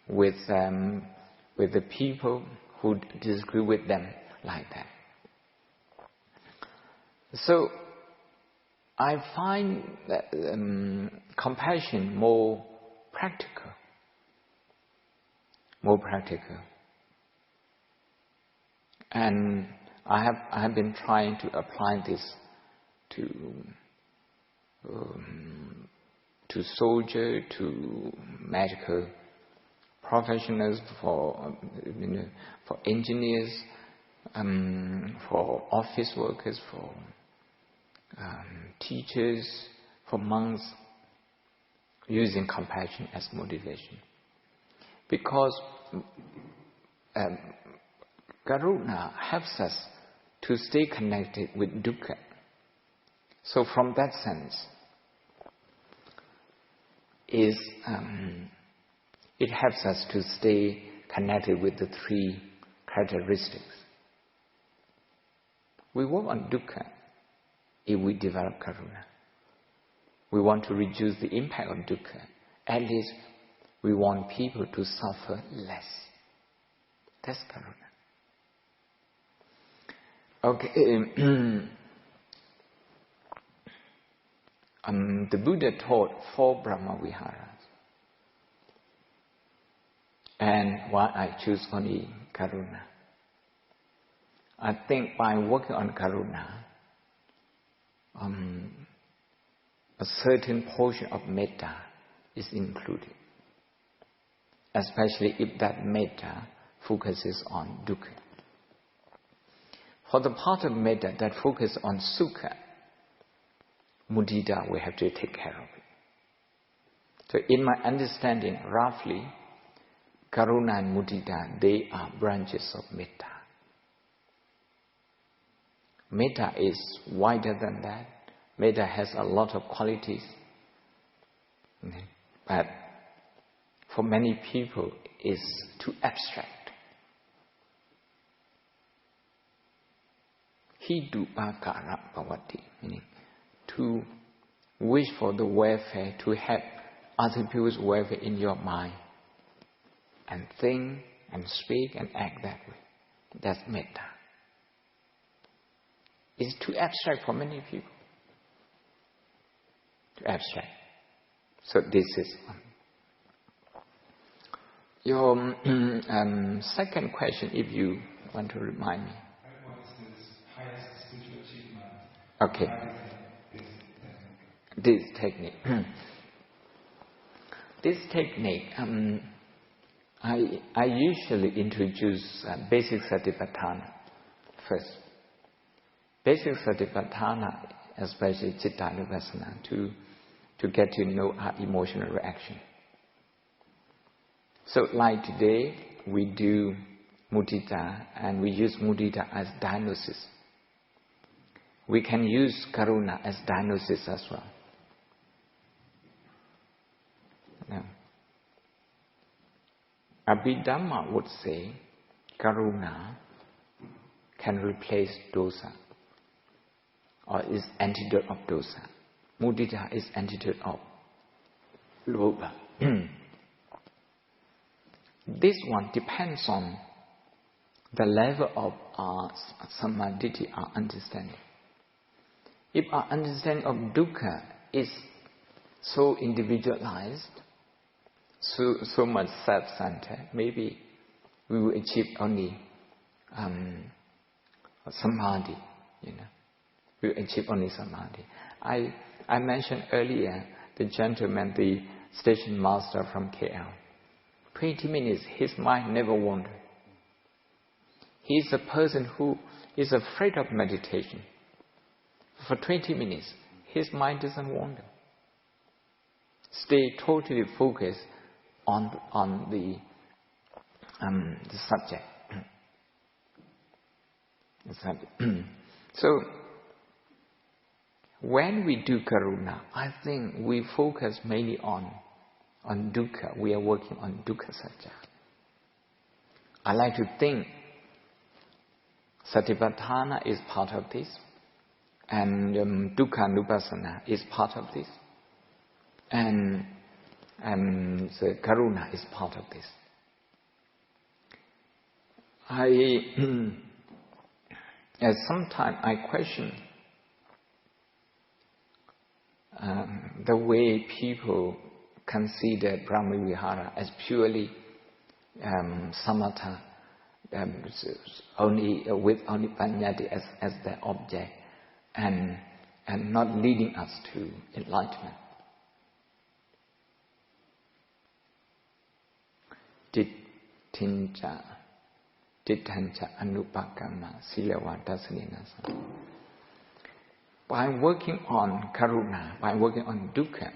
with the people who disagree with them like that. So I find that compassion more practical. And I have been trying to apply this to soldiers, to medical professionals, for engineers, for office workers, for teachers, for monks, using compassion as motivation. Because karuna helps us to stay connected with dukkha. So from that sense, it helps us to stay connected with the three characteristics. We work on dukkha if we develop karuna. We want to reduce the impact of dukkha. At least we want people to suffer less. That's karuna. Okay. The Buddha taught 4 Brahma Viharas. And why I choose only karuna? I think by working on karuna, a certain portion of metta is included. Especially if that metta focuses on dukkha. For the part of metta that focuses on sukha, mudita we have to take care of it. So in my understanding, roughly, karuna and mudita, they are branches of metta. Metta is wider than that. Metta has a lot of qualities. But for many people, it's too abstract. Hidupakara bhavati, meaning to wish for the welfare, to have other people's welfare in your mind, and think and speak and act that way. That's metta. It's too abstract for many people. Too abstract. So this is your second question, if you want to remind me. What is this highest spiritual achievement? Okay. This technique. This technique, I usually introduce basic satipatthana first. Basic satipatthana, especially cittanupassana, to get to know our emotional reaction. So like today, we do mudita, and we use mudita as diagnosis. We can use karuna as diagnosis as well. Now, Abhidhamma would say karuna can replace dosa, or is antidote of dosa. Mudita is antidote of lobha. This one depends on the level of our samadhi, our understanding. If our understanding of dukkha is so individualized, so much self-centered, maybe we will achieve only samadhi, We will achieve only samadhi. I mentioned earlier the gentleman, the station master from KL. 20 minutes, his mind never wandered. He is a person who is afraid of meditation. For 20 minutes, his mind doesn't wander. Stay totally focused on the subject. So, when we do karuna, I think we focus mainly on dukkha. We are working on dukkha satya. I like to think Satipatthana is part of this, and dukkha nupassana is part of this, and the karuna is part of this. Sometimes I question the way people consider Brahmavihara as purely samatha, with only paññāti as the object, and not leading us to enlightenment. Dittanca anupakama silawa dasanena. By working on karuna, by working on dukkha,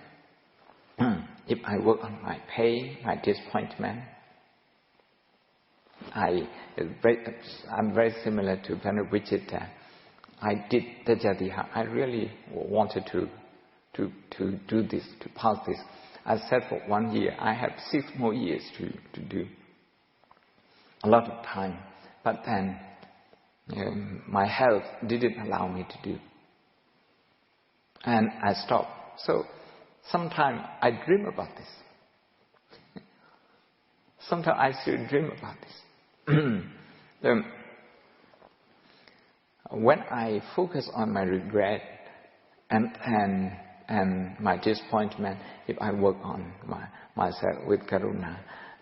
if I work on my pain, my disappointment, I'm very similar to Venerable Vijita. I did Tejadiha. I really wanted to do this, to pass this. I said for 1 year. I have 6 more years to do. A lot of time. But then my health didn't allow me to do. And I stopped. So sometimes I dream about this. Sometimes I still dream about this. When I focus on my regret and my disappointment, if I work on myself with karuna,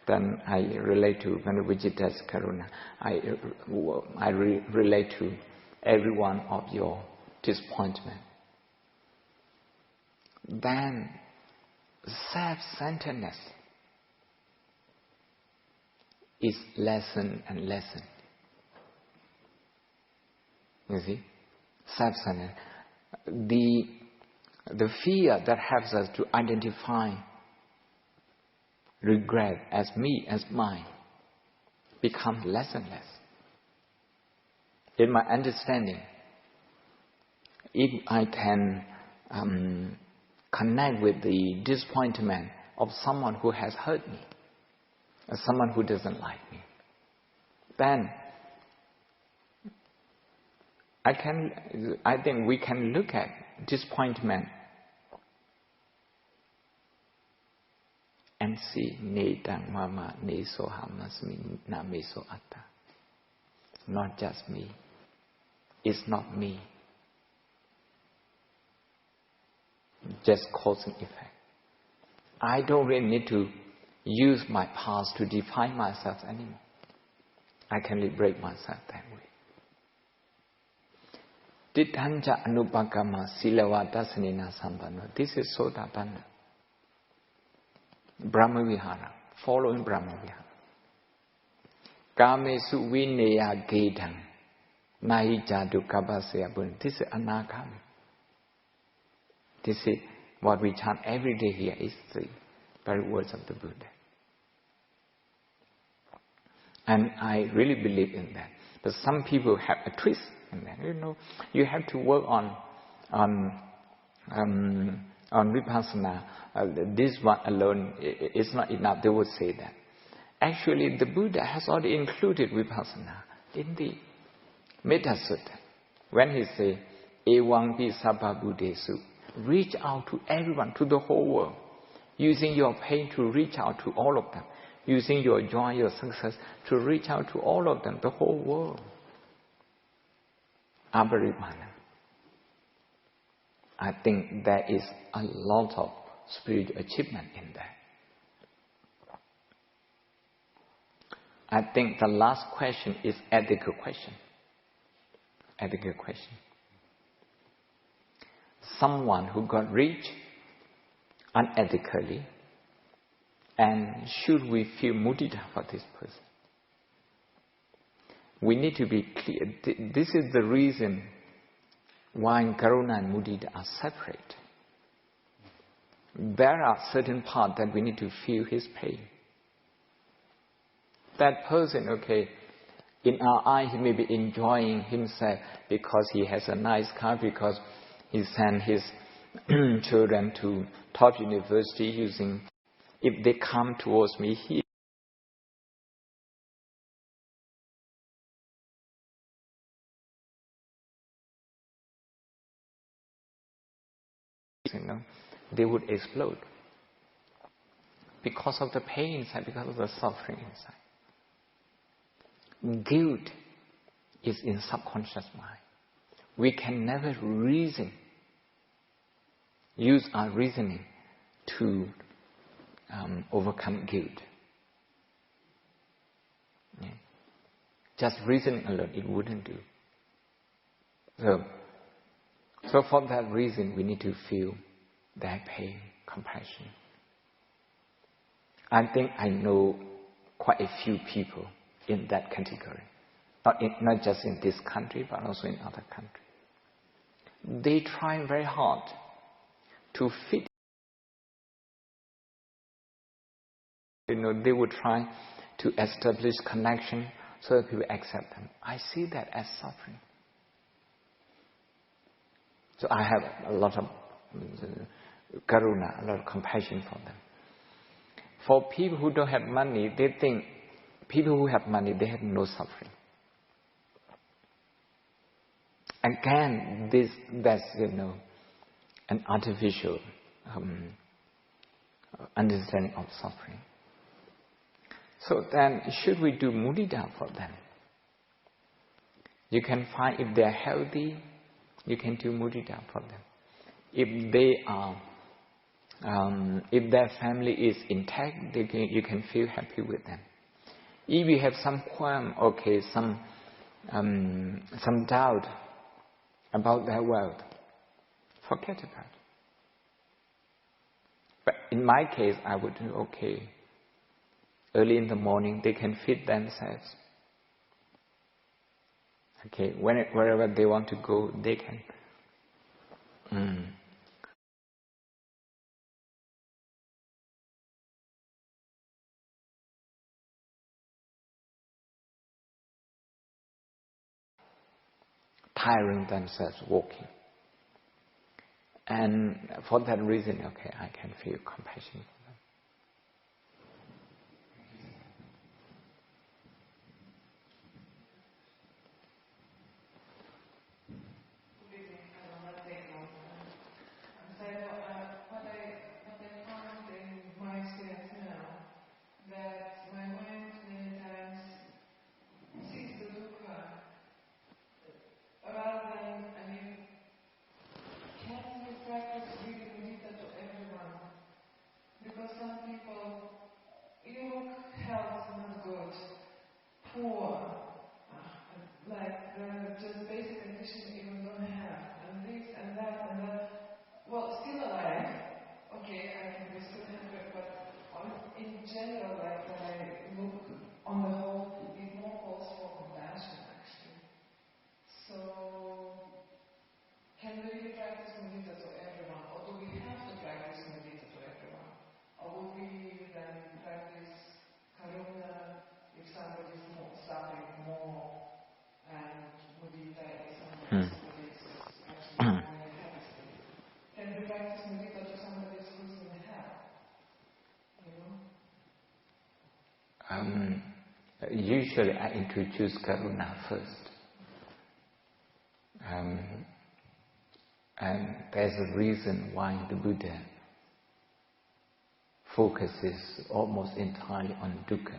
then I relate to Venerable Vijita's karuna. I relate to every one of your disappointment. Then self-centeredness is lessened and lessened. You see? Self-centered. The fear that helps us to identify regret as me, as mine, becomes less and less. In my understanding, if I can connect with the disappointment of someone who has hurt me, or someone who doesn't like me, then I think we can look at disappointment and see nedang mama neso hamasmi na meso atta. Not just me. It's not me. Just cause and effect. I don't really need to use my past to define myself anymore. I can liberate myself that way. Dittanca anupakama silawa dasanena sambandha. This is Sotapanna. Brahmavihara, following Brahmavihara. Kamesu vineya gedang nahi jadu kabasya bun. This is anagami. This is what we chant every day here, is the very words of the Buddha. And I really believe in that. But some people have a twist in that. You have to work on vipassana. This one alone is not enough. They would say that. Actually, the Buddha has already included vipassana in the Metta Sutta. When he says, Ewang pi sabba buddhesu, reach out to everyone, to the whole world. Using your pain to reach out to all of them. Using your joy, your success to reach out to all of them, the whole world. Abharimana. I think there is a lot of spiritual achievement in that. I think the last question is ethical question. Ethical question. Someone who got rich unethically, and should we feel mudita for this person? We need to be clear. This is the reason why karuna and mudita are separate. There are certain parts that we need to feel his pain. That person, in our eye he may be enjoying himself because he has a nice car, because he sent his children to top university using, if they come towards me here, they would explode because of the pain inside, because of the suffering inside. Guilt is in subconscious mind. We can never use our reasoning to overcome guilt. Yeah. Just reasoning alone, it wouldn't do. So for that reason, we need to feel their pain, compassion. I think I know quite a few people in that category. Not just in this country, but also in other countries. They try very hard to fit. They would try to establish connection so that people accept them. I see that as suffering. So I have a lot of karuna, a lot of compassion for them. For people who don't have money, they think people who have money, they have no suffering. Again, that's an artificial understanding of suffering. So then, should we do mudita for them? You can find if they are healthy, you can do mudita for them. If they are, if their family is intact, you can feel happy with them. If you have some qualm, some doubt about their wealth, forget about it. But in my case, I would do early in the morning, they can feed themselves. Wherever they want to go, they can. Tiring themselves walking. And for that reason, I can feel compassion for them. Usually I introduce karuna first. And there's a reason why the Buddha focuses almost entirely on dukkha.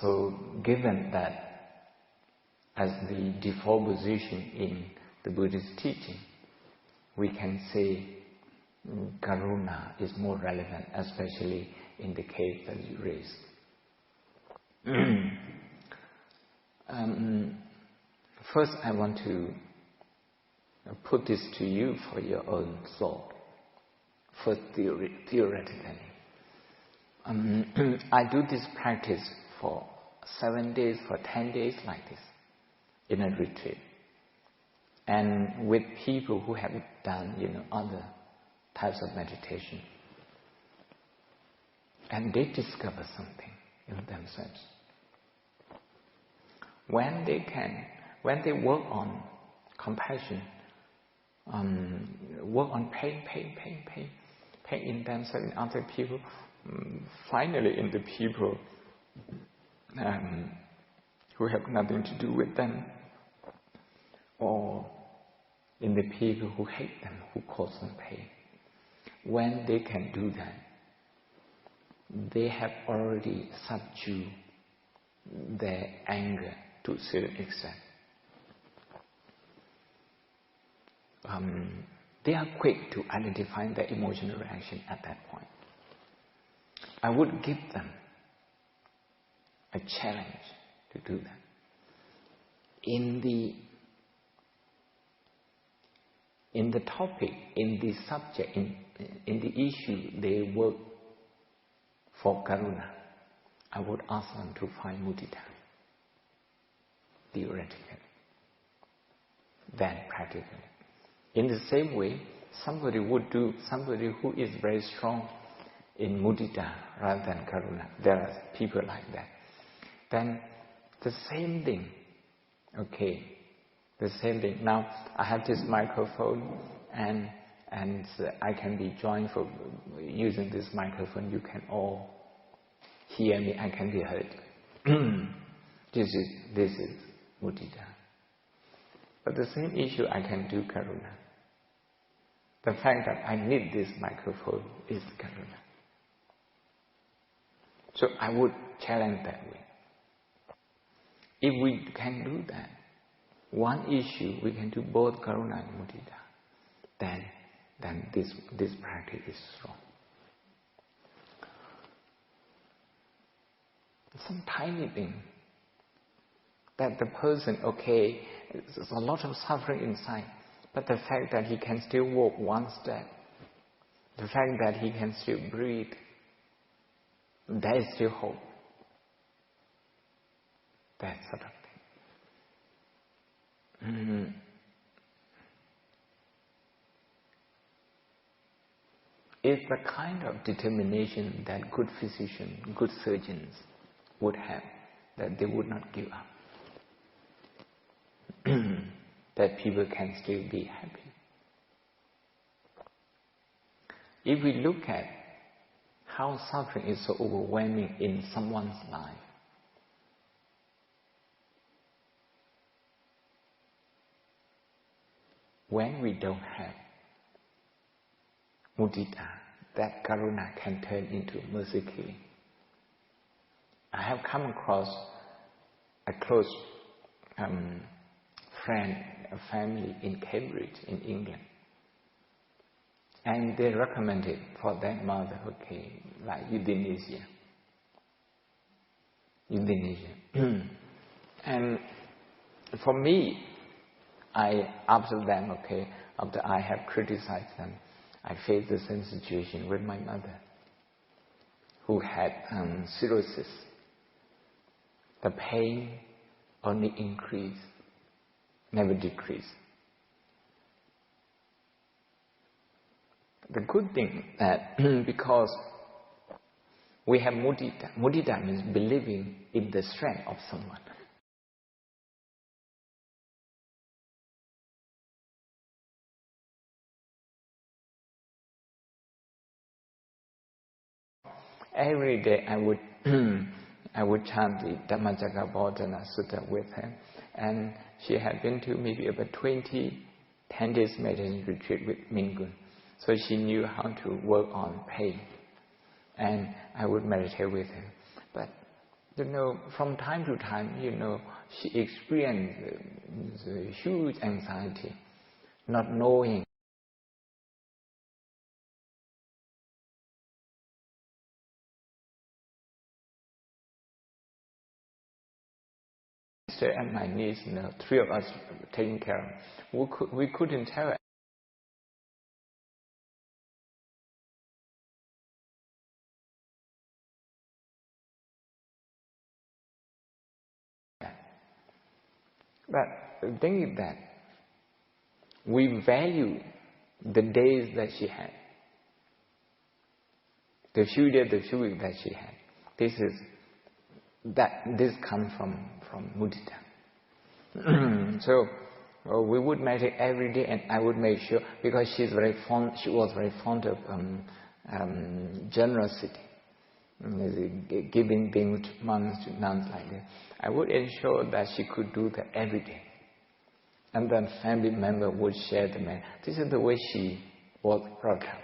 So given that as the default position in the Buddhist teaching, we can say karuna is more relevant, especially in the case that you raised. First, I want to put this to you for your own thought. First, theoretically. I do this practice for 7 days, for 10 days like this, in a retreat. And with people who have done, other types of meditation. And they discover something in themselves. When they work on compassion, work on pain intensive in other people. Finally, in the people who have nothing to do with them, or in the people who hate them, who cause them pain. When they can do that, they have already subdued their anger to a certain extent. They are quick to identify their emotional reaction at that point. I would give them a challenge to do that. In the topic, in the subject, in the issue they work for karuna, I would ask them to find mudita, theoretically, then practically. In the same way, somebody who is very strong in mudita rather than karuna. There are people like that. Then the same thing, okay, the same thing. Now I have this microphone and I can be joined for using this microphone. You can all hear me. I can be heard. This is mudita. But the same issue I can do karuna. The fact that I need this microphone is karuna. So I would challenge that way. If we can do that, one issue we can do both karuna and mudita, then this practice is strong. Some tiny thing that the person, okay, there's a lot of suffering inside, but the fact that he can still walk one step, the fact that he can still breathe, there is still hope. That sort of thing. It's the kind of determination that good physicians, good surgeons would have, that they would not give up. That people can still be happy. If we look at how suffering is so overwhelming in someone's life, when we don't have mudita, that karuna can turn into mercy killing. I have come across a close friend, a family in Cambridge, in England. And they recommended for that mother, okay, like euthanasia. And for me, after I have criticized them, I faced the same situation with my mother, who had cirrhosis. The pain only increased, never decreased. The good thing that because we have mudita, mudita means believing in the strength of someone. Every day I would chant the Dhammacakkappavattana Sutta with her, and she had been to maybe about 10 days meditation retreat with Mingun, so she knew how to work on pain, and I would meditate with her. But from time to time, she experienced huge anxiety, not knowing. And my niece, three of us taking care of. We couldn't tell. But the thing is that we value the days that she had, the few days, the few weeks that she had. This comes from mudita. So We would meditate every day, and I would make sure, because she was very fond of generosity, giving things to monks, to nuns like that. I would ensure that she could do that every day. And then family member would share the money. This is the way she was brought up.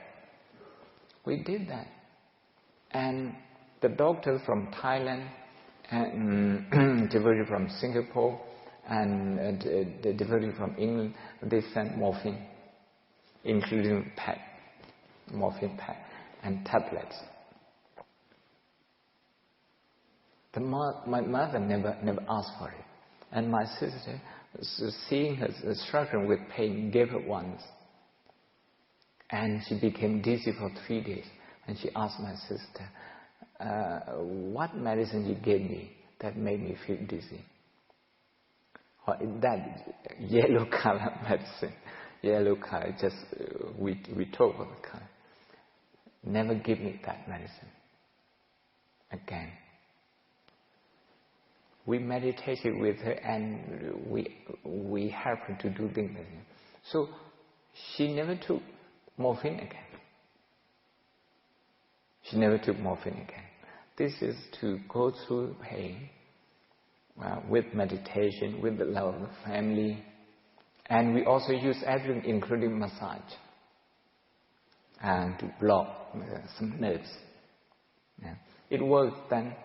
We did that. And the doctors from Thailand, and devotee from Singapore, and the devotee from England, they sent morphine, including morphine pack, and tablets. My mother never asked for it. And my sister, seeing her struggling with pain, gave her once. And she became dizzy for 3 days. And she asked my sister, what medicine you gave me that made me feel dizzy? That yellow color medicine. Yellow color, just we talk about the color. Never give me that medicine again. We meditated with her, and we helped her to do things. So she never took morphine again. She never took morphine again. This is to go through pain with meditation, with the love of the family. And we also use everything, including massage, and to block some nerves. Yeah. It works then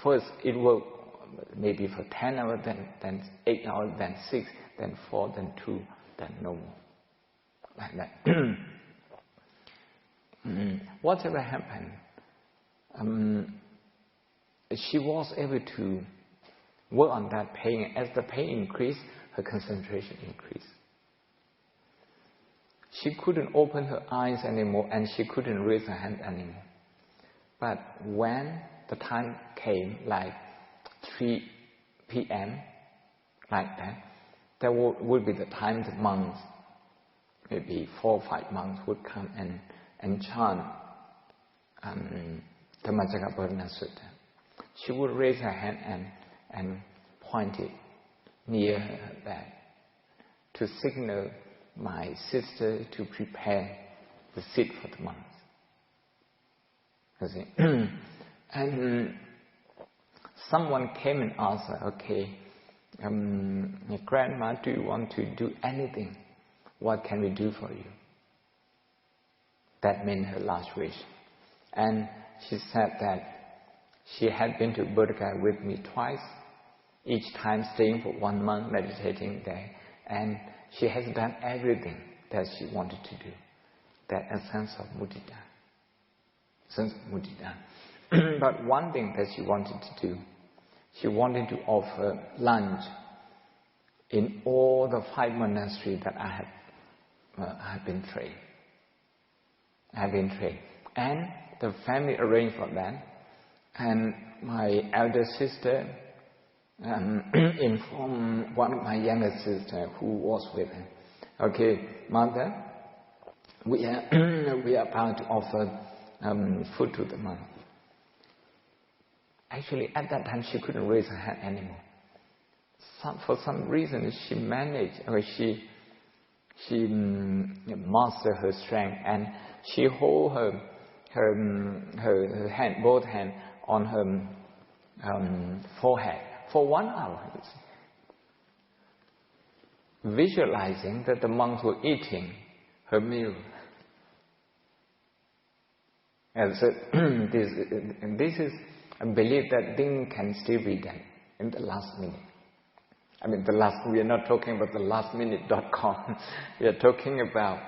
first it worked maybe for 10 hours, then 8 hours, then 6, then 4, then 2, then no more. Like that. Whatever happened, she was able to work on that pain. As the pain increased, her concentration increased. She couldn't open her eyes anymore, and she couldn't raise her hand anymore. But when the time came, like 3 p.m., like that, there would be the time the monks, maybe 4 or 5 monks, would come and chant Dhammacakkappavattana Sutta. She would raise her hand and point it near her back to signal my sister to prepare the seat for the monks. You see? And someone came and asked her, okay, Grandma, do you want to do anything? What can we do for you? That meant her last wish. And she said that she had been to Bodhgaya with me twice, each time staying for 1 month, meditating there. And she has done everything that she wanted to do. That a sense of mudita. But one thing that she wanted to do, she wanted to offer lunch in all the 5 monasteries that I have been trained. And the family arranged for that. And my elder sister informed one of my younger sisters who was with her, okay, Mother, we are about to offer food to the monk. Actually, at that time, she couldn't raise her hand anymore. For some reason, she managed, she mastered her strength, and she hold her hand, both hands, on her forehead for 1 hour, visualizing that the monks were eating her meal. And so this is a belief that things can still be done in the last minute. We are not talking about the lastminute.com. We are talking about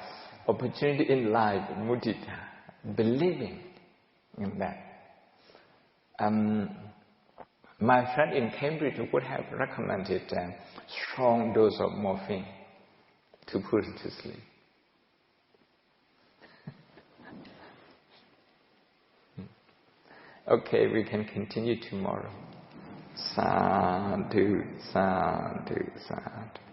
opportunity in life, mudita, believing in that. My friend in Cambridge would have recommended a strong dose of morphine to put her to sleep. Okay, we can continue tomorrow. Sadhu, sadhu, sadhu.